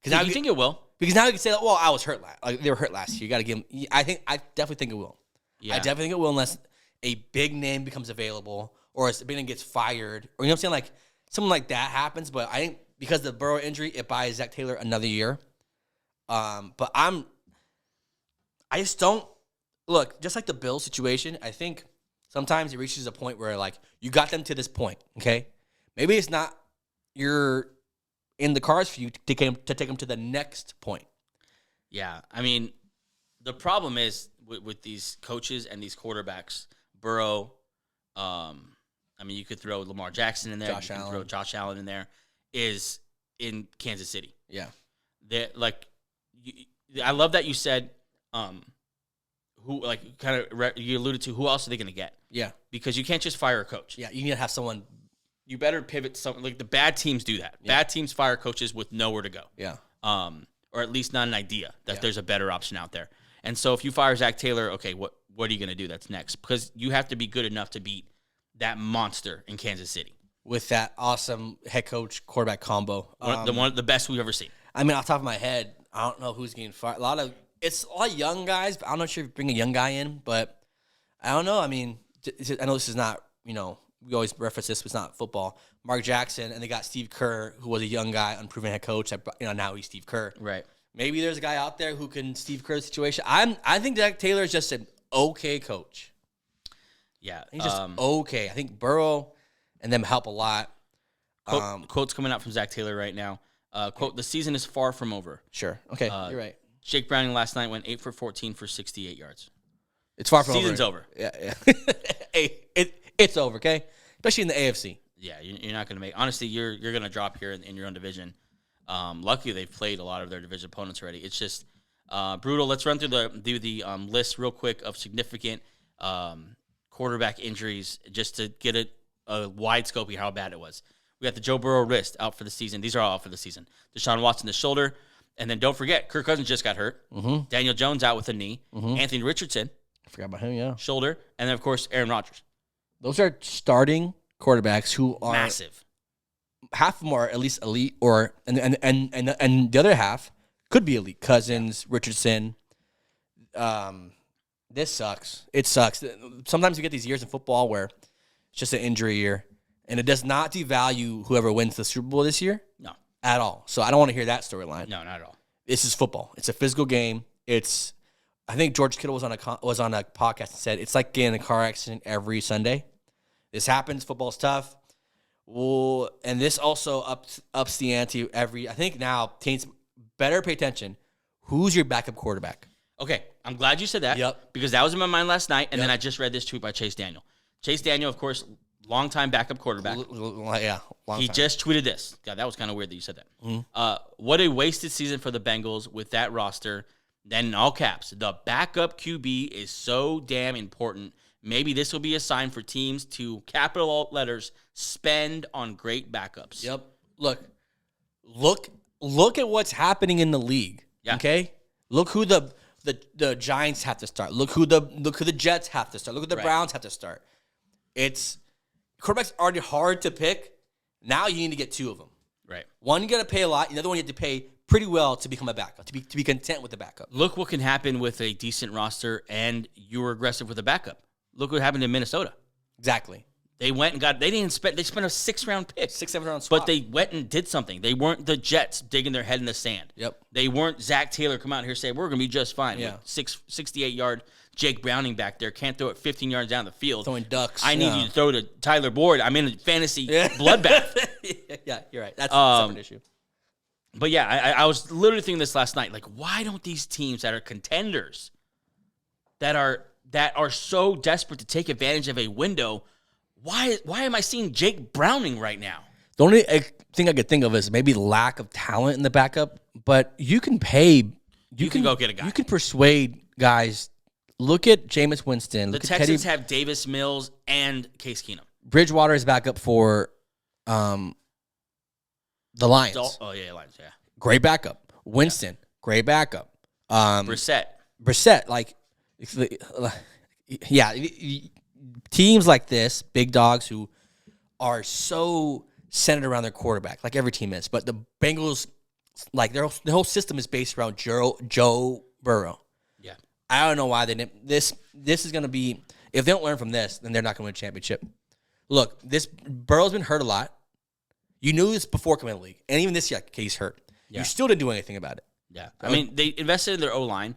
Because you think it will? Because now you can say, well, I was hurt they were hurt last year. You got to give him. I definitely think it will. Yeah. I definitely think it will unless a big name becomes available or a big name gets fired or you know what I'm saying, like something like that happens. But I think because of the Burrow injury, it buys Zach Taylor another year. But I just don't look just like the Bills situation. I think sometimes it reaches a point where like you got them to this point. Okay, maybe it's not you're in the cards for you to take them to the next point. Yeah, I mean, the problem is with these coaches and these quarterbacks, Burrow. I mean, you could throw Lamar Jackson in there. You can throw Josh Allen in there. Is in Kansas City. Yeah, I love that you said, who like kind of you alluded to who else are they going to get? Yeah, because you can't just fire a coach. Yeah, you need to have someone. You better pivot something like the bad teams do that. Yeah. Bad teams fire coaches with nowhere to go. Yeah. Or at least not an idea that there's a better option out there. And so if you fire Zach Taylor, okay, what are you going to do that's next? Because you have to be good enough to beat that monster in Kansas City. With that awesome head coach quarterback combo. One of the best we've ever seen. I mean, off the top of my head, I don't know who's getting fired. It's a lot of young guys, but I'm not sure if you bring a young guy in, but I don't know. I mean, I know this is not, we always reference this, but it's not football. Mark Jackson, and they got Steve Kerr, who was a young guy, unproven head coach. Now he's Steve Kerr. Right. Maybe there's a guy out there who can Steve Kerr's situation. I think Zach Taylor is just an okay coach. Yeah. He's just okay. I think Burrow and them help a lot. Quote's coming out from Zach Taylor right now. Quote, the season is far from over. Sure. Okay, you're right. Jake Browning last night went 8 for 14 for 68 yards. It's far from Season's over. Yeah. Hey, it's over, okay? Especially in the AFC. Yeah, you're not going to make. Honestly, you're going to drop here in your own division. Luckily, they've played a lot of their division opponents already. It's just brutal. Let's run through the list real quick of significant quarterback injuries just to get a wide scope of how bad it was. We got the Joe Burrow wrist out for the season. These are all out for the season. Deshaun Watson, the shoulder. And then don't forget, Kirk Cousins just got hurt. Mm-hmm. Daniel Jones out with a knee. Mm-hmm. Anthony Richardson. I forgot about him, yeah. Shoulder. And then, of course, Aaron Rodgers. Those are starting quarterbacks who are massive. Half of them are at least elite, and the other half could be elite. Cousins, Richardson. This sucks. It sucks. Sometimes you get these years in football where it's just an injury year, and it does not devalue whoever wins the Super Bowl this year. No, at all. So I don't want to hear that storyline. No, not at all. This is football. It's a physical game. I think George Kittle was on a podcast and said it's like getting in a car accident every Sunday. This happens. Football's tough. Well, and this also ups the ante I think now teams better pay attention. Who's your backup quarterback? Okay, I'm glad you said that. Yep. Because that was in my mind last night, and then I just read this tweet by Chase Daniel. Chase Daniel, of course, longtime backup quarterback. Yeah, he just tweeted this. God, that was kind of weird that you said that. Mm-hmm. What a wasted season for the Bengals with that roster. Then in all caps, the backup QB is so damn important. Maybe this will be a sign for teams to, capital letters, spend on great backups. Yep. Look at what's happening in the league. Yeah. Okay? Look who the Giants have to start. Look who the Jets have to start. Look who the Browns have to start. It's quarterbacks are already hard to pick. Now you need to get two of them. Right. One you got to pay a lot. The other one you have to pay pretty well to become a backup. To be content with the backup. Look what can happen with a decent roster, and you were aggressive with a backup. Look what happened in Minnesota. Exactly. They went and they spent a 6th-round pick. 6-7 round swap. But they went and did something. They weren't the Jets digging their head in the sand. Yep. They weren't Zach Taylor come out here saying, we're going to be just fine. Yeah. 68-yard Jake Browning back there. Can't throw it 15 yards down the field. Throwing ducks. I need you to throw to Tyler Boyd. I'm in a fantasy bloodbath. Yeah, you're right. That's a separate issue. But yeah, I was literally thinking this last night. Like, why don't these teams that are contenders, that are so desperate to take advantage of a window, why am I seeing Jake Browning right now? The only thing I could think of is maybe lack of talent in the backup, but you can pay. You can go get a guy. You can persuade guys. Look at Jameis Winston. The Texans have Davis Mills and Case Keenum. Bridgewater is backup for the Lions. Lions, yeah. Great backup. Winston, great backup. Brissett, like, yeah, teams like this, big dogs who are so centered around their quarterback, like every team is. But the Bengals, like their whole system is based around Joe Burrow. Yeah. I don't know why they didn't. This is going to be, if they don't learn from this, then they're not going to win a championship. Look, Burrow's been hurt a lot. You knew this before coming to the league. And even this year, he's hurt. Yeah. You still didn't do anything about it. Yeah. I mean, they invested in their O-line.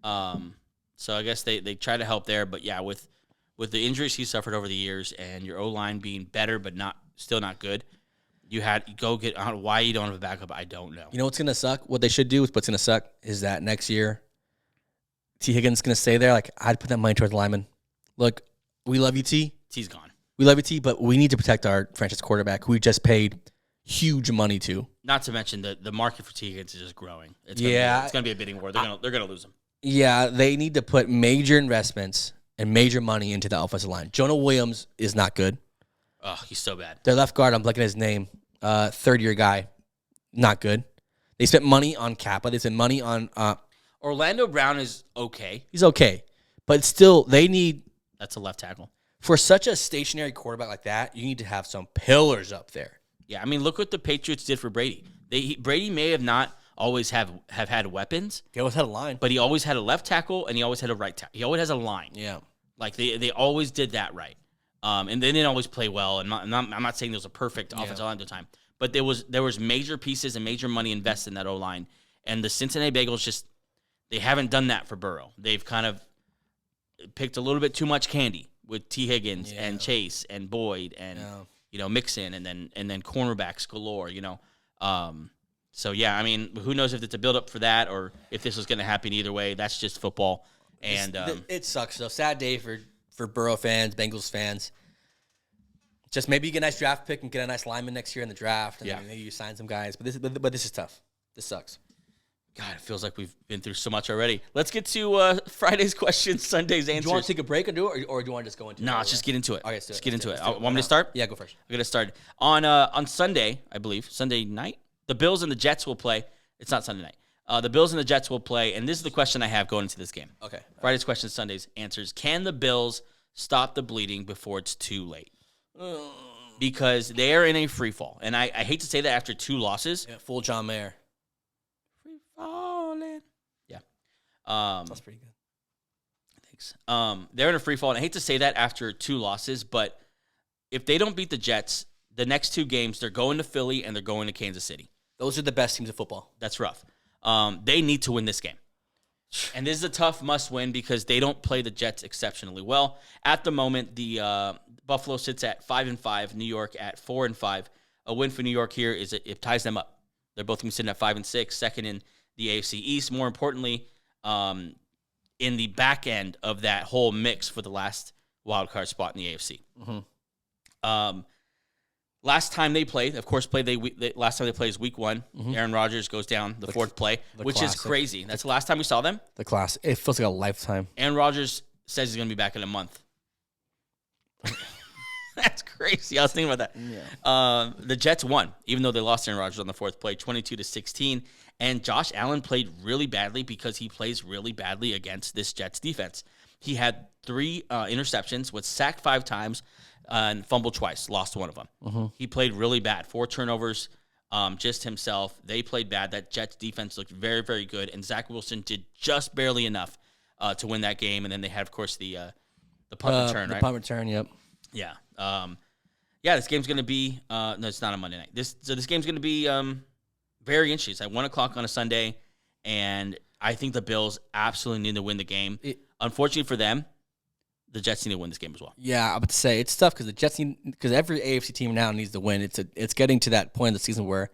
So I guess they try to help there. But, yeah, with the injuries he suffered over the years and your O-line being better but still not good, you go get on. Why you don't have a backup, I don't know. You know what's going to suck? What they should do with what's going to suck is that next year, T. Higgins is going to stay there. Like, I'd put that money towards the lineman. Look, we love you, T. T's gone. We love you, T, but we need to protect our franchise quarterback, who we just paid huge money to. Not to mention the market for T. Higgins is just growing. It's gonna be a bidding war. They're gonna lose him. Yeah, they need to put major investments and major money into the offensive line. Jonah Williams is not good. Oh, he's so bad. Their left guard, I'm looking at his name, third-year guy, not good. They spent money on Kappa. They spent money on Orlando Brown is okay. he's okay, but still, they need, That's a left tackle. for such a stationary quarterback like that, you need to have some pillars up there. Yeah, I mean, look what the Patriots did for Brady. Brady may have not always have had weapons, They always had a line. but he always had a left tackle and he always had a right tackle. He always has a line. Yeah. Like they always did that right. And they didn't always play well. And I'm not saying there was a perfect offensive line at the time, but there was major pieces and major money invested in that O line. And the Cincinnati Bengals they haven't done that for Burrow. They've kind of picked a little bit too much candy with T. Higgins and Chase and Boyd and Mixon and then cornerbacks galore. So yeah, I mean, who knows if it's a build up for that or if this is going to happen either way. That's just football. And it sucks though. Sad day for Burrow fans, Bengals fans. Just maybe you get a nice draft pick and get a nice lineman next year in the draft. And maybe you sign some guys. But this is tough. This sucks. God, it feels like we've been through so much already. Let's get to Friday's questions, Sunday's answers. Do you want to take a break and do it, or do you want to just go into it? No, let's just get into it. Okay, let's get into it. Want me to start? Yeah, go first. I'm going to start. On Sunday, I believe, Sunday night, the Bills and the Jets will play. It's not Sunday night. The Bills and the Jets will play, and this is the question I have going into this game. Okay. Friday's questions, Sunday's answers. Can the Bills stop the bleeding before it's too late? Because they are in a free fall. And I hate to say that after 2 losses. Yeah, full John Mayer. Free falling. Yeah. That's pretty good. Thanks. They're in a free fall. And I hate to say that after 2 losses, but if they don't beat the Jets, the next 2 games, they're going to Philly and they're going to Kansas City. Those are the best teams of football. That's rough. They need to win this game. And this is a tough must-win because they don't play the Jets exceptionally well. At the moment, the Buffalo sits at 5-5, New York at 4-5. A win for New York here it ties them up. They're both going to be sitting at 5-6, second in the AFC East. More importantly, in the back end of that whole mix for the last wild card spot in the AFC. Mm-hmm. Last time they played, of course, last time they played is week 1. Mm-hmm. Aaron Rodgers goes down the fourth play, which classic. Is crazy. That's the last time we saw them. The class. It feels like a lifetime. Aaron Rodgers says he's going to be back in a month. That's crazy. I was thinking about that. Yeah. The Jets won, even though they lost Aaron Rodgers on the fourth play, 22-16. And Josh Allen played really badly because he plays really badly against this Jets defense. He had 3 interceptions, was sacked 5 times, and fumbled twice, lost one of them. Mm-hmm. He played really bad. 4 turnovers, just himself. They played bad. That Jets defense looked very, very good, and Zach Wilson did just barely enough to win that game. And then they had, of course, the punt return, right? The punt return, yep. Yeah. This game's going to be no, it's not on Monday night. This game's going to be very interesting. It's at 1 o'clock on a Sunday, and I think the Bills absolutely need to win the game. Unfortunately for them, the Jets need to win this game as well. Yeah, I would say it's tough because the Jets because every AFC team now needs to win. It's getting to that point of the season where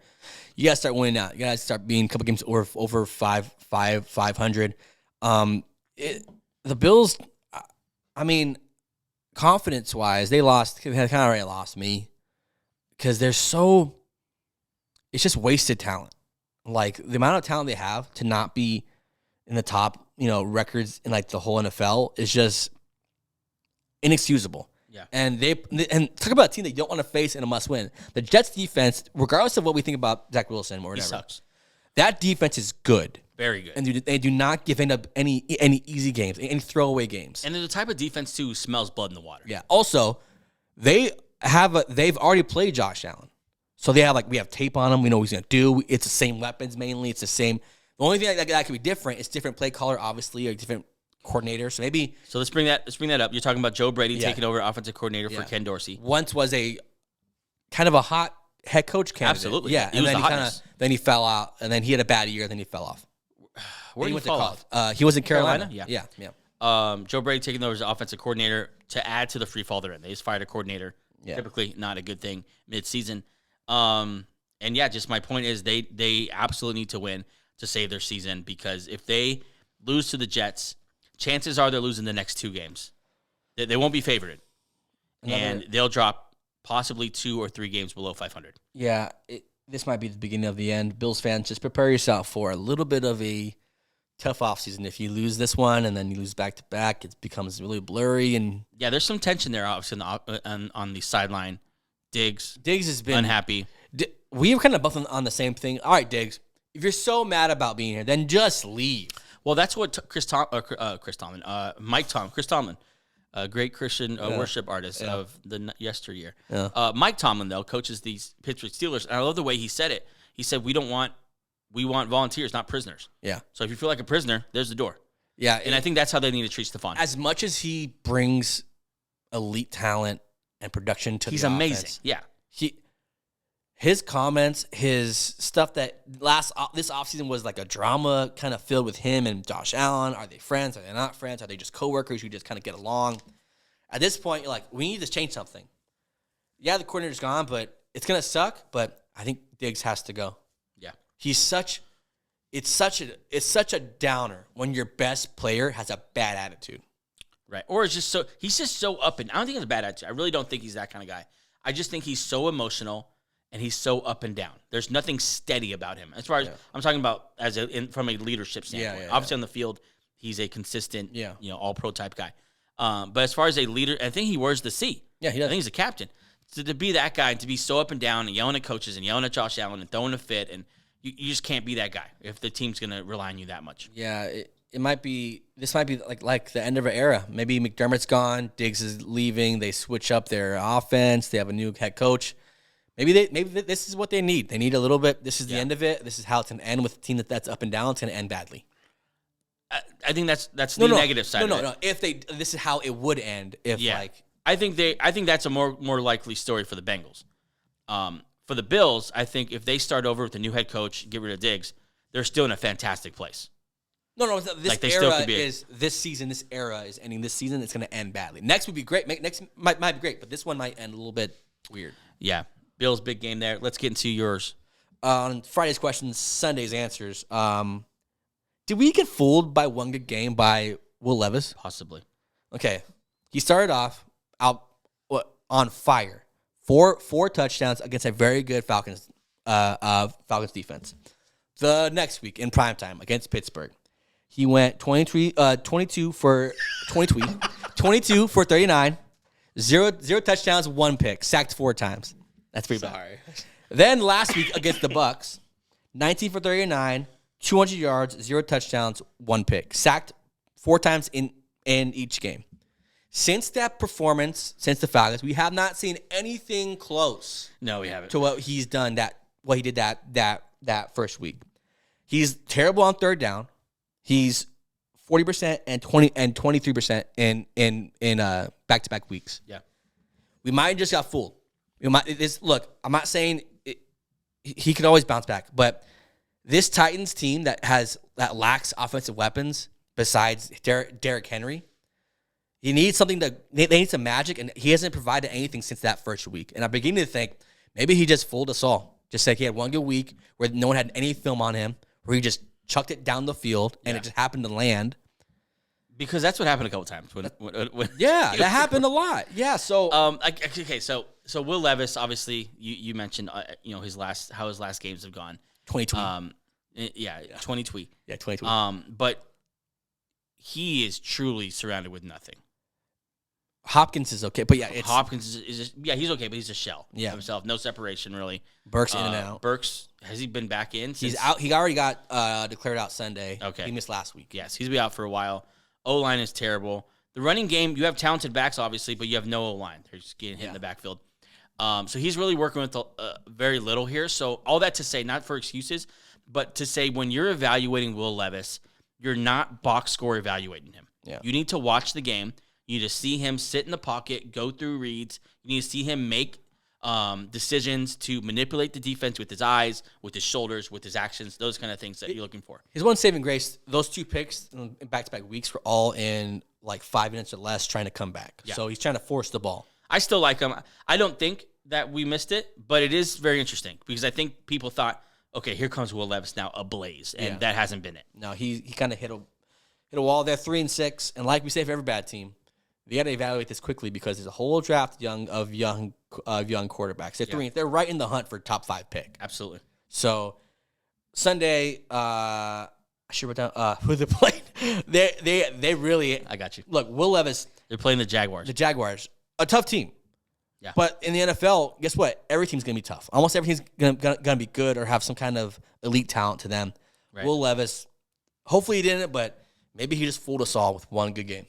you got to start winning out. You got to start being a couple games over 500. The Bills, I mean, confidence wise, they kind of already lost me because they're so. It's just wasted talent. Like the amount of talent they have to not be in the top, records in like the whole NFL is just inexcusable. Yeah. And talk about a team they don't want to face in a must-win. The Jets defense, regardless of what we think about Zach Wilson or whatever, he sucks. That defense is good. Very good. And they do not give up any easy games, any throwaway games. And they're the type of defense, too, who smells blood in the water. Yeah. Also, they've already played Josh Allen. So we have tape on him. We know what he's going to do. It's the same weapons mainly. It's the same. The only thing that could be different is different play caller, obviously, or different coordinator. So maybe. So let's bring that up. You're talking about Joe Brady taking over offensive coordinator for Ken Dorsey. Once was a kind of a hot head coach candidate. Absolutely. Yeah. He was the hotness. Then he fell out, and then he had a bad year, then he fell off. Where did he fall off? He was in Carolina. Yeah. Joe Brady taking over as offensive coordinator to add to the free fall they're in. They just fired a coordinator. Yeah. Typically not a good thing mid-season. And yeah, just my point is they absolutely need to win to save their season, because if they lose to the Jets, chances are they're losing the next 2 games. They won't be favored. And they'll drop possibly 2 or 3 games below 500. Yeah, this might be the beginning of the end. Bills fans, just prepare yourself for a little bit of a tough offseason. If you lose this one and then you lose back-to-back, it becomes really blurry. And yeah, there's some tension there, obviously, on the sideline. Diggs has been unhappy. We were kind of both on the same thing. All right, Diggs, if you're so mad about being here, then just leave. Well, that's what Chris Tomlin, a great Christian worship artist of the yesteryear. Yeah. Mike Tomlin, though, coaches these Pittsburgh Steelers, and I love the way he said it. He said, we want volunteers, not prisoners. Yeah. So if you feel like a prisoner, there's the door. Yeah. And I think that's how they need to treat Stephon. As much as he brings elite talent and production to he's the amazing. Offense, Yeah. His comments, his stuff that this offseason was like a drama kind of filled with him and Josh Allen. Are they friends? Are they not friends? Are they just coworkers who just kind of get along? At this point, you're like, we need to change something. Yeah, the coordinator's gone, but it's going to suck, but I think Diggs has to go. Yeah. It's such a downer when your best player has a bad attitude. Right. Or he's just so up and I don't think it's a bad attitude. I really don't think he's that kind of guy. I just think he's so emotional. And he's so up and down. There's nothing steady about him. As far as I'm talking about from a leadership standpoint. Obviously on the field, he's a consistent, all-pro type guy. But as far as a leader, I think he wears the C. Yeah, he does. I think he's a captain. So to be that guy and to be so up and down and yelling at coaches and yelling at Josh Allen and throwing a fit, and you just can't be that guy if the team's going to rely on you that much. Yeah, this might be like the end of an era. Maybe McDermott's gone, Diggs is leaving, they switch up their offense, they have a new head coach. Maybe this is what they need. They need a little bit. This is the end of it. This is how it's going to end with a team that's up and down. It's going to end badly. I think that's the negative side. No. This is how it would end. I think that's a more likely story for the Bengals. For the Bills, I think if they start over with a new head coach, get rid of Diggs, they're still in a fantastic place. No. This season. This era is ending. This season, it's going to end badly. Next would be great. Next might be great, but this one might end a little bit weird. Yeah. Bills, big game there. Let's get into yours. On Friday's questions, Sunday's answers. Did we get fooled by one good game by Will Levis? Possibly. Okay. He started off out on fire. Four touchdowns against a very good Falcons defense. The next week in primetime against Pittsburgh, he went 22 for 39, zero touchdowns, 1 pick, sacked 4 times. That's pretty bad. Then last week against the Bucks, 19 for 39, 200 yards, 0 touchdowns, 1 pick. Sacked 4 times in each game. Since that performance, since the Falcons, we have not seen anything close. No, we haven't. To what he's done what he did that first week. He's terrible on third down. He's 40% and 23% in back-to-back weeks. Yeah. We might have just got fooled. Look, I'm not saying he could always bounce back, but this Titans team that lacks offensive weapons besides Derrick Henry, he needs something they need some magic, and he hasn't provided anything since that first week. And I'm beginning to think maybe he just fooled us all. Just like he had one good week where no one had any film on him, where he just chucked it down the field and it just happened to land. Because that's what happened a couple times. When that happened a lot. Yeah. So okay. So Will Levis, obviously, you mentioned his last games have gone. 2020. 2020. Yeah, 2020. But he is truly surrounded with nothing. Hopkins is okay, but Hopkins is just, he's okay, but he's a shell of himself. No separation really. Burks in and out. Burks Has he been back in? He's out. He already got declared out Sunday. Okay. He missed last week. Yes, he's been out for a while. O-line is terrible. The running game, you have talented backs, obviously, but you have no O-line. They're just getting hit in the backfield. So he's really working with very little here. So all that to say, not for excuses, but to say when you're evaluating Will Levis, you're not box score evaluating him. Yeah. You need to watch the game. You need to see him sit in the pocket, go through reads. You need to see him make decisions to manipulate the defense with his eyes, with his shoulders, with his actions, those kind of things that you're looking for. His one saving grace, those 2 picks in back-to-back weeks were all in like 5 minutes or less trying to come back. Yeah. So he's trying to force the ball. I still like him. I don't think that we missed it, but it is very interesting because I think people thought, okay, here comes Will Levis now ablaze, and that hasn't been it. No, he kind of hit a wall there, 3-6, and like we say for every bad team, they got to evaluate this quickly because there's a whole draft of young quarterbacks. They're right in the hunt for top 5 pick. Absolutely. So Sunday, I should write down who they played. They really. I got you. Look, Will Levis. They're playing the Jaguars. The Jaguars, a tough team. Yeah. But in the NFL, guess what? Every team's gonna be tough. Almost everything's gonna be good or have some kind of elite talent to them. Right. Will Levis, hopefully he didn't, but maybe he just fooled us all with one good game.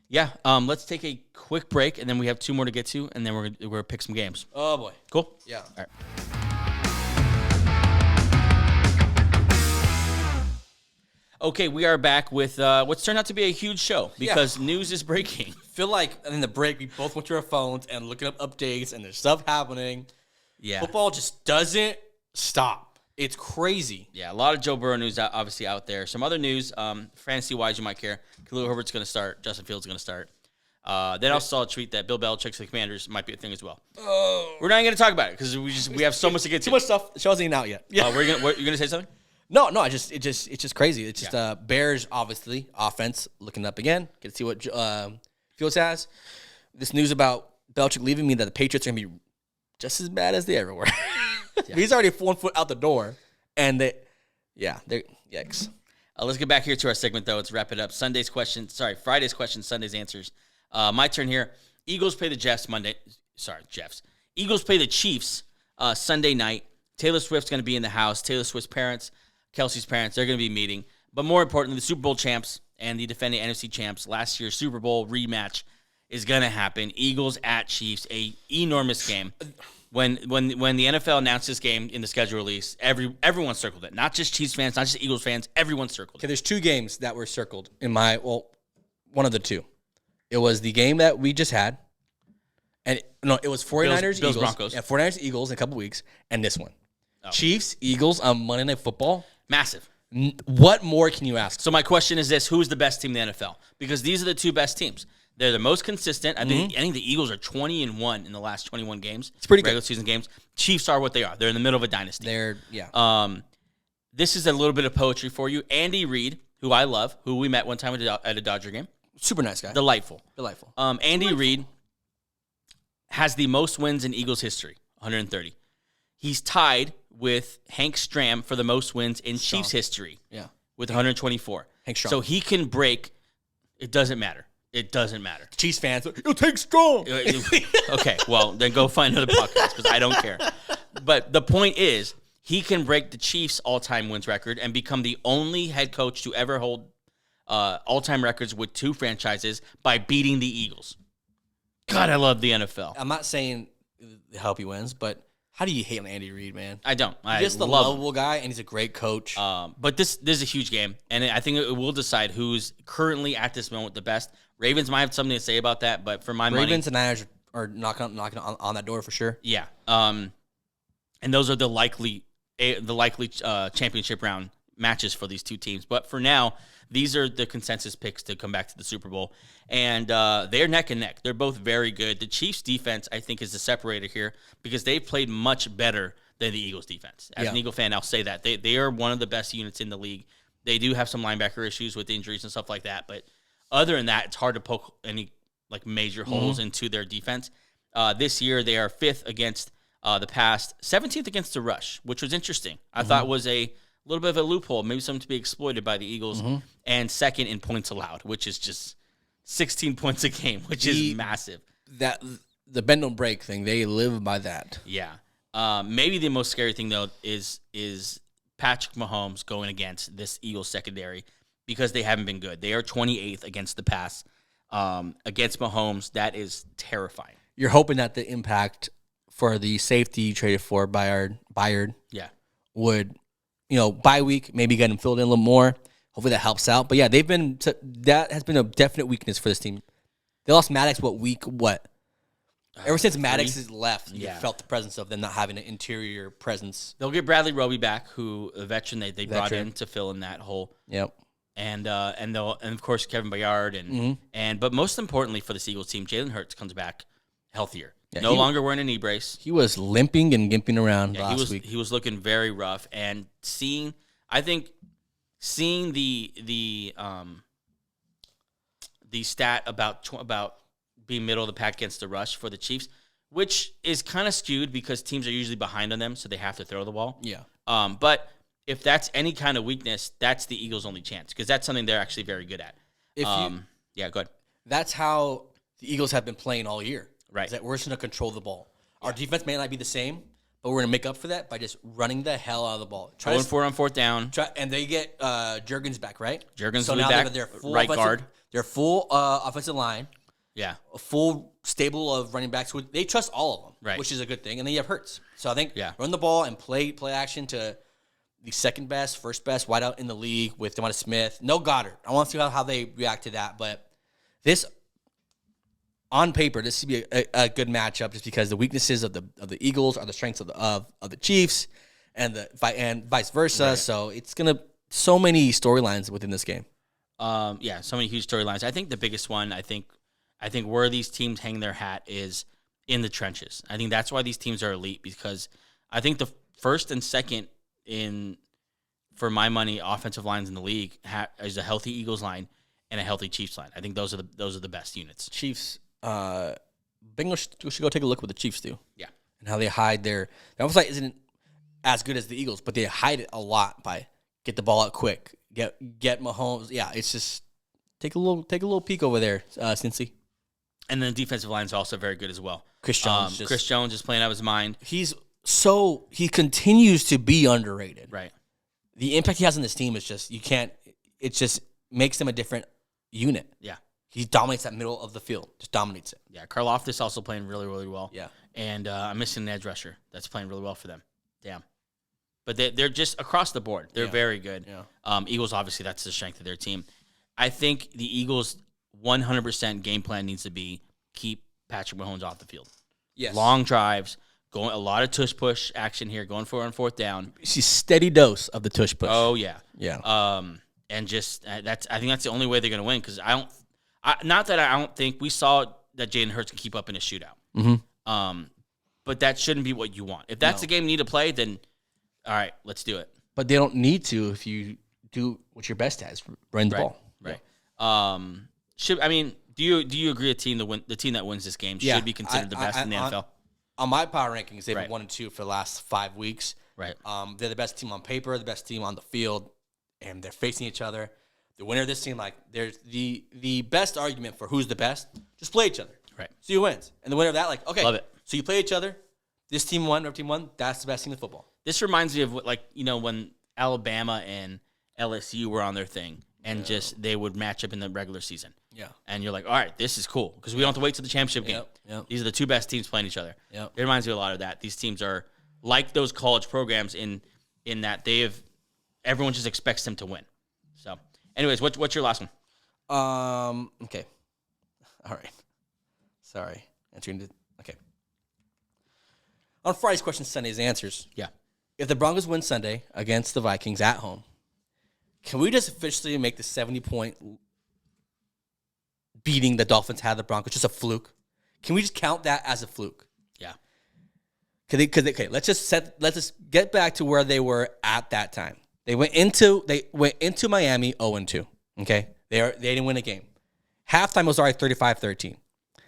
Yeah, let's take a quick break, and then we have 2 more to get to, and then we're gonna pick some games. Oh, boy. Cool? Yeah. All right. Okay, we are back with what's turned out to be a huge show because news is breaking. Feel like in the break, we both went to our phones and looking up updates, and there's stuff happening. Yeah. Football just doesn't stop. It's crazy. Yeah, a lot of Joe Burrow news obviously out there. Some other news, fantasy-wise, you might care. Khalil Herbert's going to start. Justin Fields is going to start. Then I also saw a tweet that Bill Belichick's the Commanders might be a thing as well. Oh. We're not going to talk about it because we have so much to get to. Too much stuff. The show's ain't out yet. Yeah. You're going to say something? No. It's just crazy. It's just Bears obviously offense looking up again. Get to see what Fields has. This news about Belichick leaving means that the Patriots are going to be just as bad as they ever were. He's already 1 foot out the door, and they're yikes. Let's get back here to our segment, though. Let's wrap it up. Friday's questions, Sunday's answers. My turn here. Eagles play the Jeffs Monday. Eagles play the Chiefs Sunday night. Taylor Swift's going to be in the house. Taylor Swift's parents, Kelsey's parents, they're going to be meeting. But more importantly, the Super Bowl champs and the defending NFC champs, last year's Super Bowl rematch is going to happen. Eagles at Chiefs, a enormous game. When the NFL announced this game in the schedule release, everyone circled it. Not just Chiefs fans, not just Eagles fans. Everyone circled it. Okay, there's 2 games that were circled in one of the 2. It was the game that we just had, and it was 49ers Bills Eagles. Broncos. Yeah, 49ers Eagles in a couple weeks, and this one, Oh. Chiefs Eagles on Monday Night Football. Massive. What more can you ask? So my question is this: who's the best team in the NFL? Because these are the 2 best teams. They're the most consistent. I think the Eagles are 20-1 in the last 21 games. It's pretty good. Regular season games. Chiefs are what they are. They're in the middle of a dynasty. This is a little bit of poetry for you. Andy Reid, who I love, who we met one time at a Dodger game. Super nice guy. Delightful. Andy Reid has the most wins in Eagles history, 130. He's tied with Hank Stram for the most wins in Chiefs history. Yeah. With 124. Hank Stram. So he can break. It doesn't matter. Chiefs fans, you'll take strong. Okay, well, then go find another podcast because I don't care. But the point is, he can break the Chiefs' all-time wins record and become the only head coach to ever hold all-time records with 2 franchises by beating the Eagles. God, I love the NFL. I'm not saying help he wins, but how do you hate Andy Reid, man? I don't. He's just a lovable guy, and he's a great coach. But this is a huge game, and I think it will decide who's currently at this moment the best. Ravens might have something to say about that, but for my money, Ravens and Niners are knocking on that door for sure. Yeah. And those are the likely championship round matches for these 2 teams. But for now, these are the consensus picks to come back to the Super Bowl. And they're neck and neck. They're both very good. The Chiefs' defense, I think, is the separator here because they've played much better than the Eagles' defense. As an Eagle fan, I'll say that. They are one of the best units in the league. They do have some linebacker issues with injuries and stuff like that. But other than that, it's hard to poke any major holes into their defense. This year, they are 5th against the pass, 17th against the rush, which was interesting. I thought was a little bit of a loophole, maybe something to be exploited by the Eagles, and 2nd in points allowed, which is just 16 points a game, which is massive. That the bend don't break thing, they live by that. Yeah. Maybe the most scary thing though is Patrick Mahomes going against this Eagles secondary because they haven't been good. They are 28th against the pass. Against Mahomes, that is terrifying. You're hoping that the impact for the safety you traded for Bayard would, bye week, maybe get him filled in a little more. Hopefully that helps out. But yeah, that has been a definite weakness for this team. They lost Maddox week? Ever since Maddox has left, you felt the presence of them not having an interior presence. They'll get Bradley Roby back, a veteran they brought in to fill in that hole. Yep. And of course Kevin Bayard but most importantly for the Eagles team, Jalen Hurts comes back healthier. Yeah, no longer wearing a knee brace. He was limping and gimping around last week. He was looking very rough, and seeing the stat about being middle of the pack against the rush for the Chiefs, which is kind of skewed because teams are usually behind on them, so they have to throw the ball. Yeah. But if that's any kind of weakness, that's the Eagles' only chance because that's something they're actually very good at. Go ahead. That's how the Eagles have been playing all year. Right. Is that we're just going to control the ball. Yeah. Our defense may not be the same, but we're going to make up for that by just running the hell out of the ball. Going for it on fourth down. And they get Juergens back, right? Juergens will be back, they're full right guard. They're full offensive line. Yeah. A full stable of running backs. They trust all of them, right, which is a good thing. And then you have Hurts. So I think run the ball and play action to the second best, first best wideout in the league with DeMonte Smith. No Goddard. I want to see how they react to that. But this, on paper, this should be a good matchup just because the weaknesses of the Eagles are the strengths of the Chiefs and vice versa. Right. So it's so many storylines within this game. So many huge storylines. I think the biggest one, I think where these teams hang their hat is in the trenches. I think that's why these teams are elite because I think the first and second for my money, offensive lines in the league is a healthy Eagles line and a healthy Chiefs line. I think those are the best units. Chiefs, Bengals should go take a look at what the Chiefs do. Yeah, and how they hide their offensive line isn't as good as the Eagles, but they hide it a lot by get the ball out quick, get Mahomes. Yeah, it's just take a little peek over there, Cincy. And then the defensive line is also very good as well. Chris Jones is playing out of his mind. He continues to be underrated. Right. The impact he has on this team is just it just makes them a different unit. Yeah. He dominates that middle of the field. Just dominates it. Yeah. Karlaftis also playing really, really well. Yeah. And I'm missing an edge rusher that's playing really well for them. Damn. But they're just across the board. They're very good. Yeah. Eagles, obviously, that's the strength of their team. I think the Eagles' 100% game plan needs to be keep Patrick Mahomes off the field. Yes. Long drives, going a lot of tush push action here, going for it on fourth down. She's steady dose of the tush push. Oh yeah, yeah. And just I think that's the only way they're going to win because I don't think we saw that Jalen Hurts can keep up in a shootout. Mm-hmm. But that shouldn't be what you want. If that's the game you need to play, then all right, let's do it. But they don't need to if you do what your best at is run the ball. Right. Do you agree the team that wins this game should be considered the best in the NFL? On my power rankings, they've been 1-2 for the last 5 weeks. Right. They're the best team on paper, the best team on the field, and they're facing each other. The winner of this team, there's the best argument for who's the best. Just play each other. Right. See who wins. And the winner of that, okay. Love it. So you play each other. This team won, our team won. That's the best team in football. This reminds me of when Alabama and LSU were on their thing. And just they would match up in the regular season. Yeah. And you're like, all right, this is cool because we don't have to wait till the championship game. Yep. These are the two best teams playing each other. Yep. It reminds me a lot of that. These teams are like those college programs in that everyone just expects them to win. So, anyways, what's your last one? Okay. All right. Sorry. Okay. On Friday's questions, Sunday's answers. Yeah. If the Broncos win Sunday against the Vikings at home, can we just officially make the 70-point beating the Dolphins had the Broncos just a fluke? Can we just count that as a fluke? Yeah. Let's just get back to where they were at that time. They went into Miami 0-2. Okay, they didn't win a game. Halftime was already 35-13.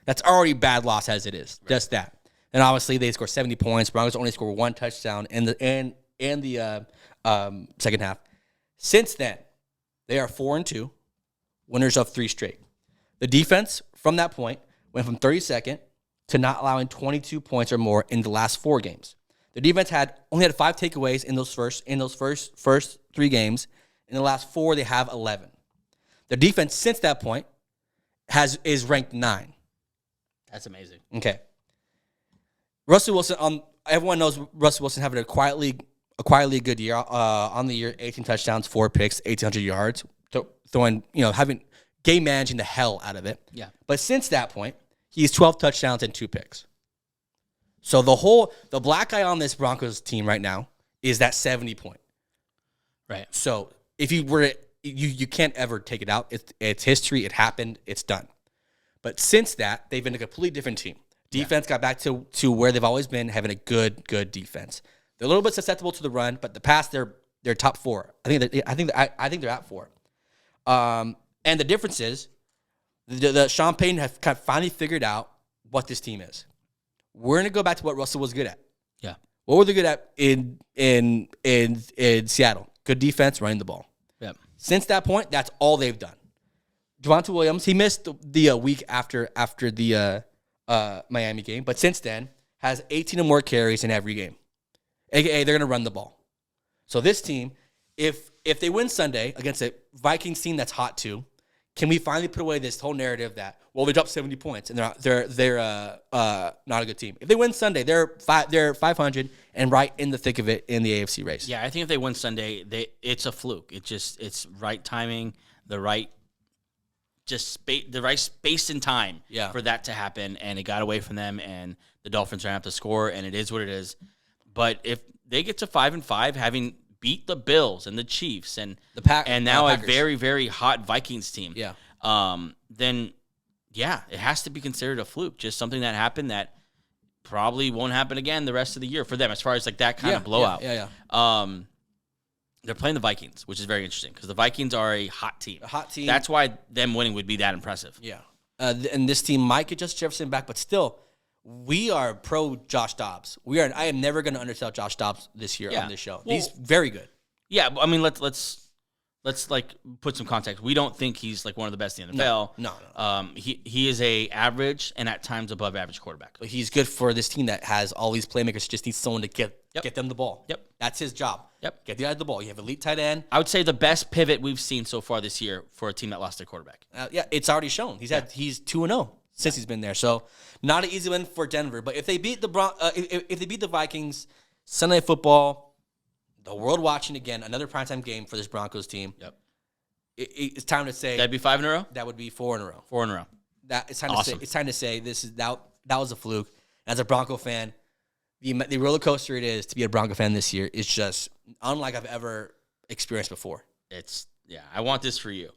That's already a bad loss as it is. Right. Just that. And obviously they scored 70 points. Broncos only scored one touchdown in the second half. Since then, they are 4-2, winners of 3 straight. The defense from that point went from 32nd to not allowing 22 points or more in the last 4 games. Their defense only had 5 takeaways in those first 3 games. In the last 4, they have 11. Their defense since that point is ranked 9. That's amazing. Okay. Russell Wilson, everyone knows Russell Wilson having a quietly good year on the year, 18 touchdowns, 4 picks, 1,800 yards, throwing, having game managing the hell out of it. Yeah. But since that point, he's 12 touchdowns and 2 picks. So the black eye on this Broncos team right now is that 70 point. Right. So if you were you can't ever take it out. It's history. It happened. It's done. But since that, they've been a completely different team. Defense got back to where they've always been, having a good defense. They're a little bit susceptible to the run, but the pass they're top 4. I think they're at 4. And the difference is the Sean Payton has kind of finally figured out what this team is. We're gonna go back to what Russell was good at. Yeah. What were they good at in Seattle? Good defense, running the ball. Yeah. Since that point, that's all they've done. Devonta Williams, he missed the week after the Miami game, but since then has 18 or more carries in every game. AKA, they're going to run the ball. So this team, if they win Sunday against a Vikings team that's hot too, can we finally put away this whole narrative that, well, they dropped 70 points and they're not a good team? If they win Sunday, they're 500 and right in the thick of it in the AFC race. Yeah, I think if they win Sunday, it's a fluke. It's right timing, the right space and time for that to happen, and it got away from them, and the Dolphins ran out to score, and it is what it is. But if they get to 5-5, having beat the Bills and the Chiefs and now a very, very hot Vikings team, then it has to be considered a fluke, just something that happened that probably won't happen again the rest of the year for them, as far as like that kind of blowout. They're playing the Vikings, which is very interesting because the Vikings are a hot team. That's why them winning would be that impressive. Yeah. And this team might get Justin Jefferson back, but still, we are pro Josh Dobbs. I am never going to undersell Josh Dobbs this year on this show. Well, he's very good. Yeah, I mean, let's like put some context. We don't think he's like one of the best in the NFL. No. He is a average and at times above average quarterback. But he's good for this team that has all these playmakers. Just needs someone to get them the ball. Yep. That's his job. Yep. Get the guy the ball. You have elite tight end. I would say the best pivot we've seen so far this year for a team that lost their quarterback. It's already shown. He's 2-0 since he's been there. So not an easy win for Denver. But if they beat if they beat the Vikings, Sunday Night Football, the world watching again, another primetime game for this Broncos team. Yep. It's time to say that'd be 5 in a row. That would be 4 in a row. 4 in a row. It's time to say this is that was a fluke. As a Bronco fan, the roller coaster it is to be a Bronco fan this year is just unlike I've ever experienced before. I want this for you.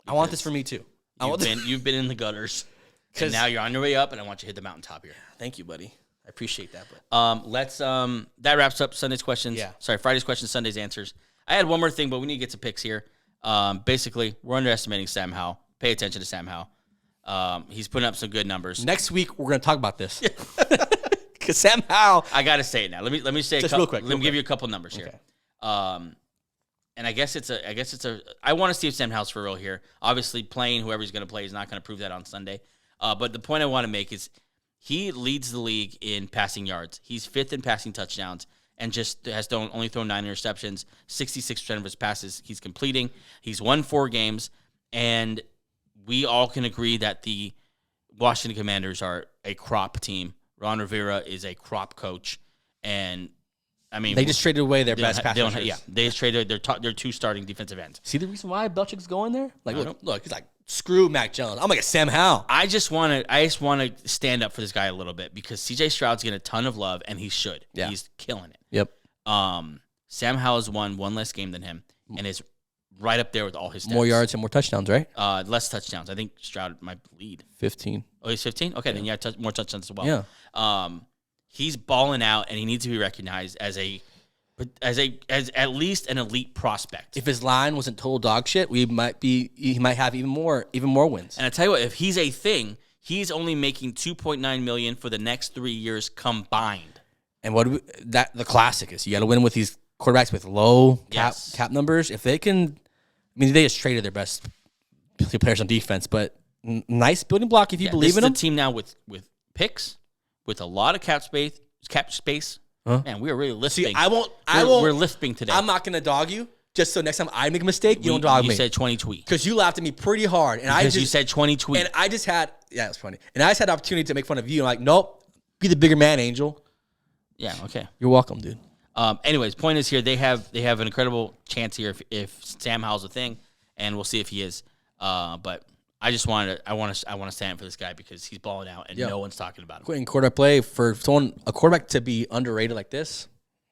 I want this for me too. You've been in the gutters, and now you're on your way up, and I want you to hit the mountaintop here. Thank you, buddy. I appreciate that. But that wraps up Sunday's questions. Yeah. Sorry, Friday's questions, Sunday's answers. I had one more thing, but we need to get some picks here. Basically, we're underestimating Sam Howell. Pay attention to Sam Howell. He's putting up some good numbers. Next week we're going to talk about this. Because Sam Howell, I got to say it now. Let me say just real quick. Let me give you a couple numbers here. And I guess it's a. I want to see if Sam Howell's for real here. Obviously, playing whoever he's going to play is not going to prove that on Sunday. But the point I want to make is he leads the league in passing yards. He's 5th in passing touchdowns, and just has only thrown 9 interceptions. 66% of his passes he's completing. He's won 4 games, and we all can agree that the Washington Commanders are a crop team. Ron Rivera is a crop coach, and I mean they just traded away their best pass rushers. They just traded their 2 starting defensive ends. See the reason why Belichick's going there? Like, look, he's like, screw Mac Jones. I'm like a Sam Howell. I just want to stand up for this guy a little bit because C.J. Stroud's getting a ton of love, and he should. Yeah. He's killing it. Yep. Sam Howell has won 1 less game than him, and is right up there with all his stats. More yards and more touchdowns, right? Less touchdowns. I think Stroud might lead. 15. Oh, he's 15? Okay, then more touchdowns as well. Yeah. He's balling out, and he needs to be recognized as at least an elite prospect. If his line wasn't total dog shit, he might have even more wins. And I tell you what, if he's a thing, he's only making $2.9 million for the next 3 years combined. And the classic is you got to win with these quarterbacks with low cap numbers. If they can, they just traded their best players on defense, but nice building block if you believe in them. This is a team now with picks, with a lot of cap space, Man, we are really lisping. See, I won't. We're lisping today. I'm not gonna dog you. Just so next time I make a mistake, you don't dog me. You said 20 tweet. Because you laughed at me pretty hard. And you said 20 tweet. And I just had, it was funny. And I just had the opportunity to make fun of you. I'm like, nope, be the bigger man, Angel. Yeah, okay. You're welcome, dude. Anyways, point is here, they have an incredible chance here if Sam Howell's a thing, and we'll see if he is. But I just want to stand for this guy because he's balling out and no one's talking about him. Quitting quarterback play for a quarterback to be underrated like this.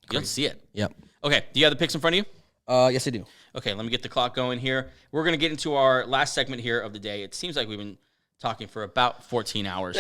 You don't see it. Yep. Okay, do you have the picks in front of you? Yes, I do. Okay, let me get the clock going here. We're going to get into our last segment here of the day. It seems like we've been talking for about 14 hours.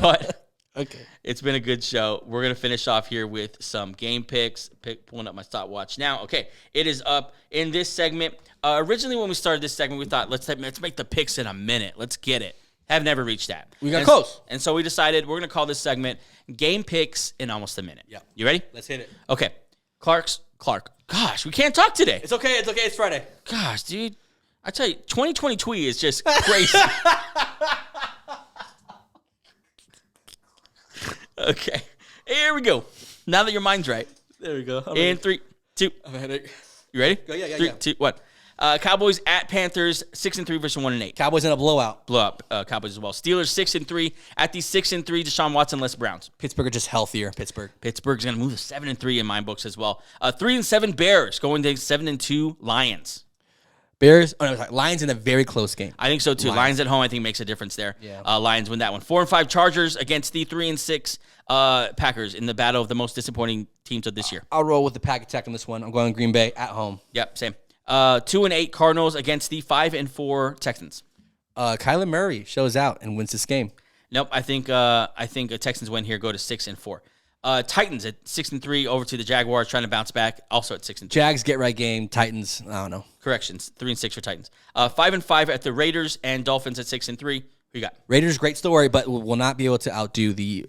But okay, it's been a good show. We're going to finish off here with some game picks. Pulling up my stopwatch now. Okay, it is up in this segment. Originally, when we started this segment, we thought, let's make the picks in a minute. Let's get it. Have never reached that. We got close. And so we decided we're going to call this segment Game Picks in Almost a Minute. Yeah. You ready? Let's hit it. Okay. Clark. Gosh, we can't talk today. It's okay. It's Friday. Gosh, dude. I tell you, 2020 tweet is just crazy. Okay. Here we go. Now that your mind's right. There we go. In 3, 2. I have a headache. You ready? Go, yeah. 3, 2, 1. Cowboys at Panthers, 6-3 versus 1-8. Cowboys in a blowout. Blow up Cowboys as well. Steelers 6-3 at the 6-3. Deshaun Watson less Browns. Pittsburgh are just healthier. Pittsburgh's gonna move to 7-3 in my books as well. 3-7 Bears going to 7-2 Lions. Bears. Oh no, sorry. Lions in a very close game. I think so too. Lions at home, I think makes a difference there. Yeah. Lions win that one. 4-5 Chargers against the 3-6 Packers in the battle of the most disappointing teams of this year. I'll roll with the Pack attack on this one. I'm going Green Bay at home. Yep, same. 2-8 Cardinals against the 5-4 Texans. Kyler Murray shows out and wins this game. Nope, I think a Texans win here, go to 6-4. Titans at 6-3 over to the Jaguars, trying to bounce back, also at 6-3. Jags get right game. Titans, I don't know. Corrections, 3-6 for Titans. 5-5 at the Raiders and Dolphins at 6-3. Who you got? Raiders, great story, but will not be able to outdo the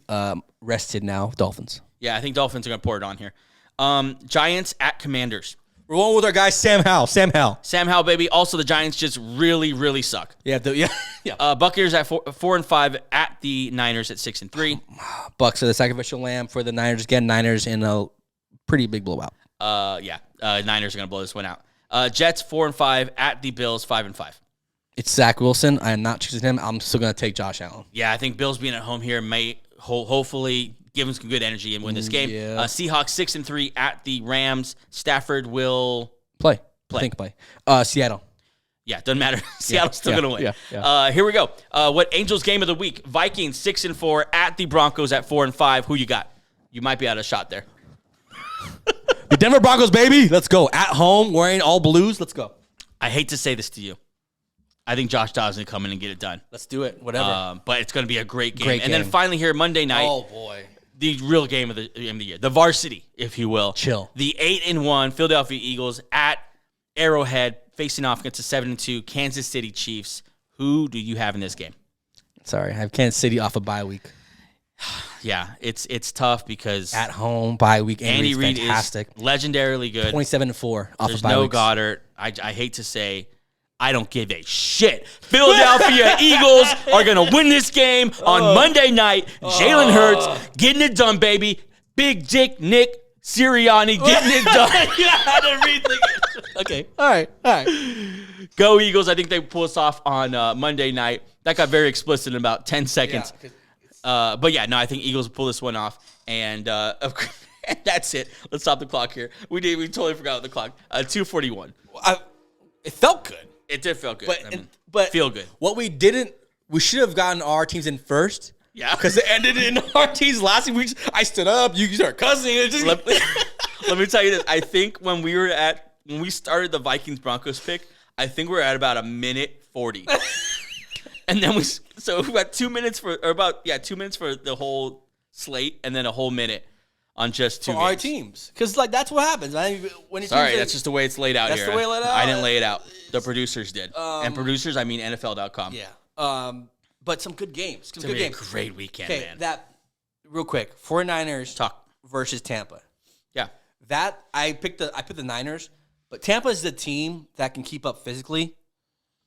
rested now Dolphins. Yeah, I think Dolphins are going to pour it on here. Giants at Commanders. We're going with our guy Sam Howell. Sam Howell, baby. Also, the Giants just really, really suck. Yeah. Buccaneers at 4-5 at the Niners at 6-3. Bucks are the sacrificial lamb for the Niners. Again, Niners in a pretty big blowout. Niners are going to blow this one out. Jets 4-5 at the Bills 5-5. It's Zach Wilson. I am not choosing him. I'm still going to take Josh Allen. Yeah, I think Bills being at home here may hopefully give them some good energy and win this game. Yeah. Seahawks 6-3 at the Rams. Stafford will play. Seattle. Yeah, doesn't matter. Seattle's still going to win. Yeah. Here we go. What Angels game of the week? Vikings 6-4 at the Broncos at 4-5. Who you got? You might be out of shot there. The Denver Broncos, baby. Let's go. At home, wearing all blues. Let's go. I hate to say this to you. I think Josh Dobbs is going to come in and get it done. Let's do it. Whatever. But it's going to be a great game. And then finally here, Monday night. Oh, boy. The real game of the year. The varsity, if you will. Chill. The 8-1 Philadelphia Eagles at Arrowhead facing off against the 7-2 Kansas City Chiefs. Who do you have in this game? Sorry, I have Kansas City off a bye week. Yeah, it's tough because at home bye week. Andy Reid is fantastic. Legendarily good. 27-4 off There's of bye no weeks. Goddard. I hate to say, I don't give a shit. Philadelphia Eagles are going to win this game on Monday night. Jalen Hurts getting it done, baby. Big Dick Nick Sirianni getting it done. Okay. All right. Go Eagles. I think they pull us off on Monday night. That got very explicit in about 10 seconds. But yeah, no, I think Eagles pull this one off. And that's it. Let's stop the clock here. We totally forgot the clock. 2:41. It felt good. It did feel good. But feel good. What we should have gotten our teams in first. Yeah. Because it ended in our teams last week. I stood up. You started cussing. Let me tell you this. I think when we started the Vikings-Broncos pick, I think we're at about a minute 40. And then we got 2 minutes for the whole slate and then a whole minute on just two for our teams. Because that's what happens. That's just the way it's laid out here. That's the way it's laid out. I didn't lay it out. The producers did. And producers, I mean NFL.com. Yeah. But some good games. It's going to be a great weekend, man. Real quick, 49ers versus Tampa. Yeah. I picked the Niners, but Tampa is the team that can keep up physically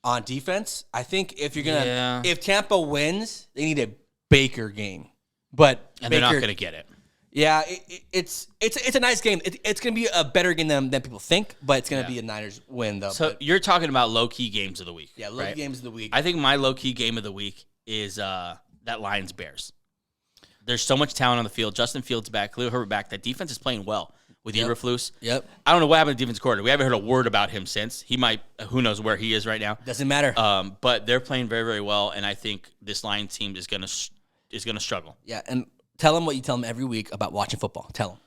on defense. I think if Tampa wins, they need a Baker game. But they're not going to get it. Yeah, it's a nice game. It's going to be a better game than people think, but it's going to be a Niners win, though. So you're talking about low-key games of the week. Yeah, low-key games of the week. I think my low-key game of the week is that Lions-Bears. There's so much talent on the field. Justin Fields back, Khalil Herbert back. That defense is playing well with Eberflus. Yep. I don't know what happened to defense coordinator. We haven't heard a word about him since. He might, who knows where he is right now. Doesn't matter. But they're playing very, very well, and I think this Lions team is gonna struggle. Yeah, and tell them what you tell them every week about watching football. Tell them.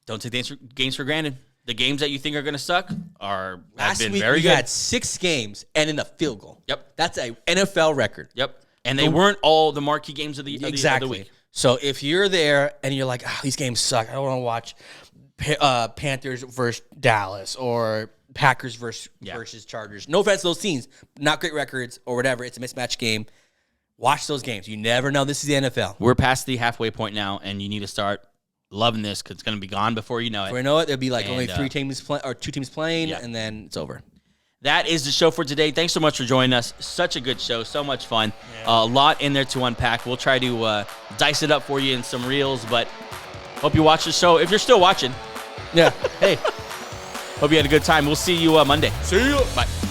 Don't take the games for granted. The games that you think are going to suck have been week, very we good. had 6 games and in a field goal. Yep. That's a NFL record. Yep. And they weren't all the marquee games of the week. So if you're there and you're like, these games suck, I don't want to watch Panthers versus Dallas or Packers versus Chargers. No offense to those teams. Not great records or whatever. It's a mismatched game. Watch those games. You never know. This is the NFL. We're past the halfway point now, and you need to start loving this because it's going to be gone before you know it. Before you know it, there'll be only 3 teams or 2 teams playing, and then it's over. That is the show for today. Thanks so much for joining us. Such a good show. So much fun. A lot in there to unpack. We'll try to dice it up for you in some reels, but hope you watch the show. If you're still watching, Yeah. Hey. hope you had a good time. We'll see you Monday. See you. Bye.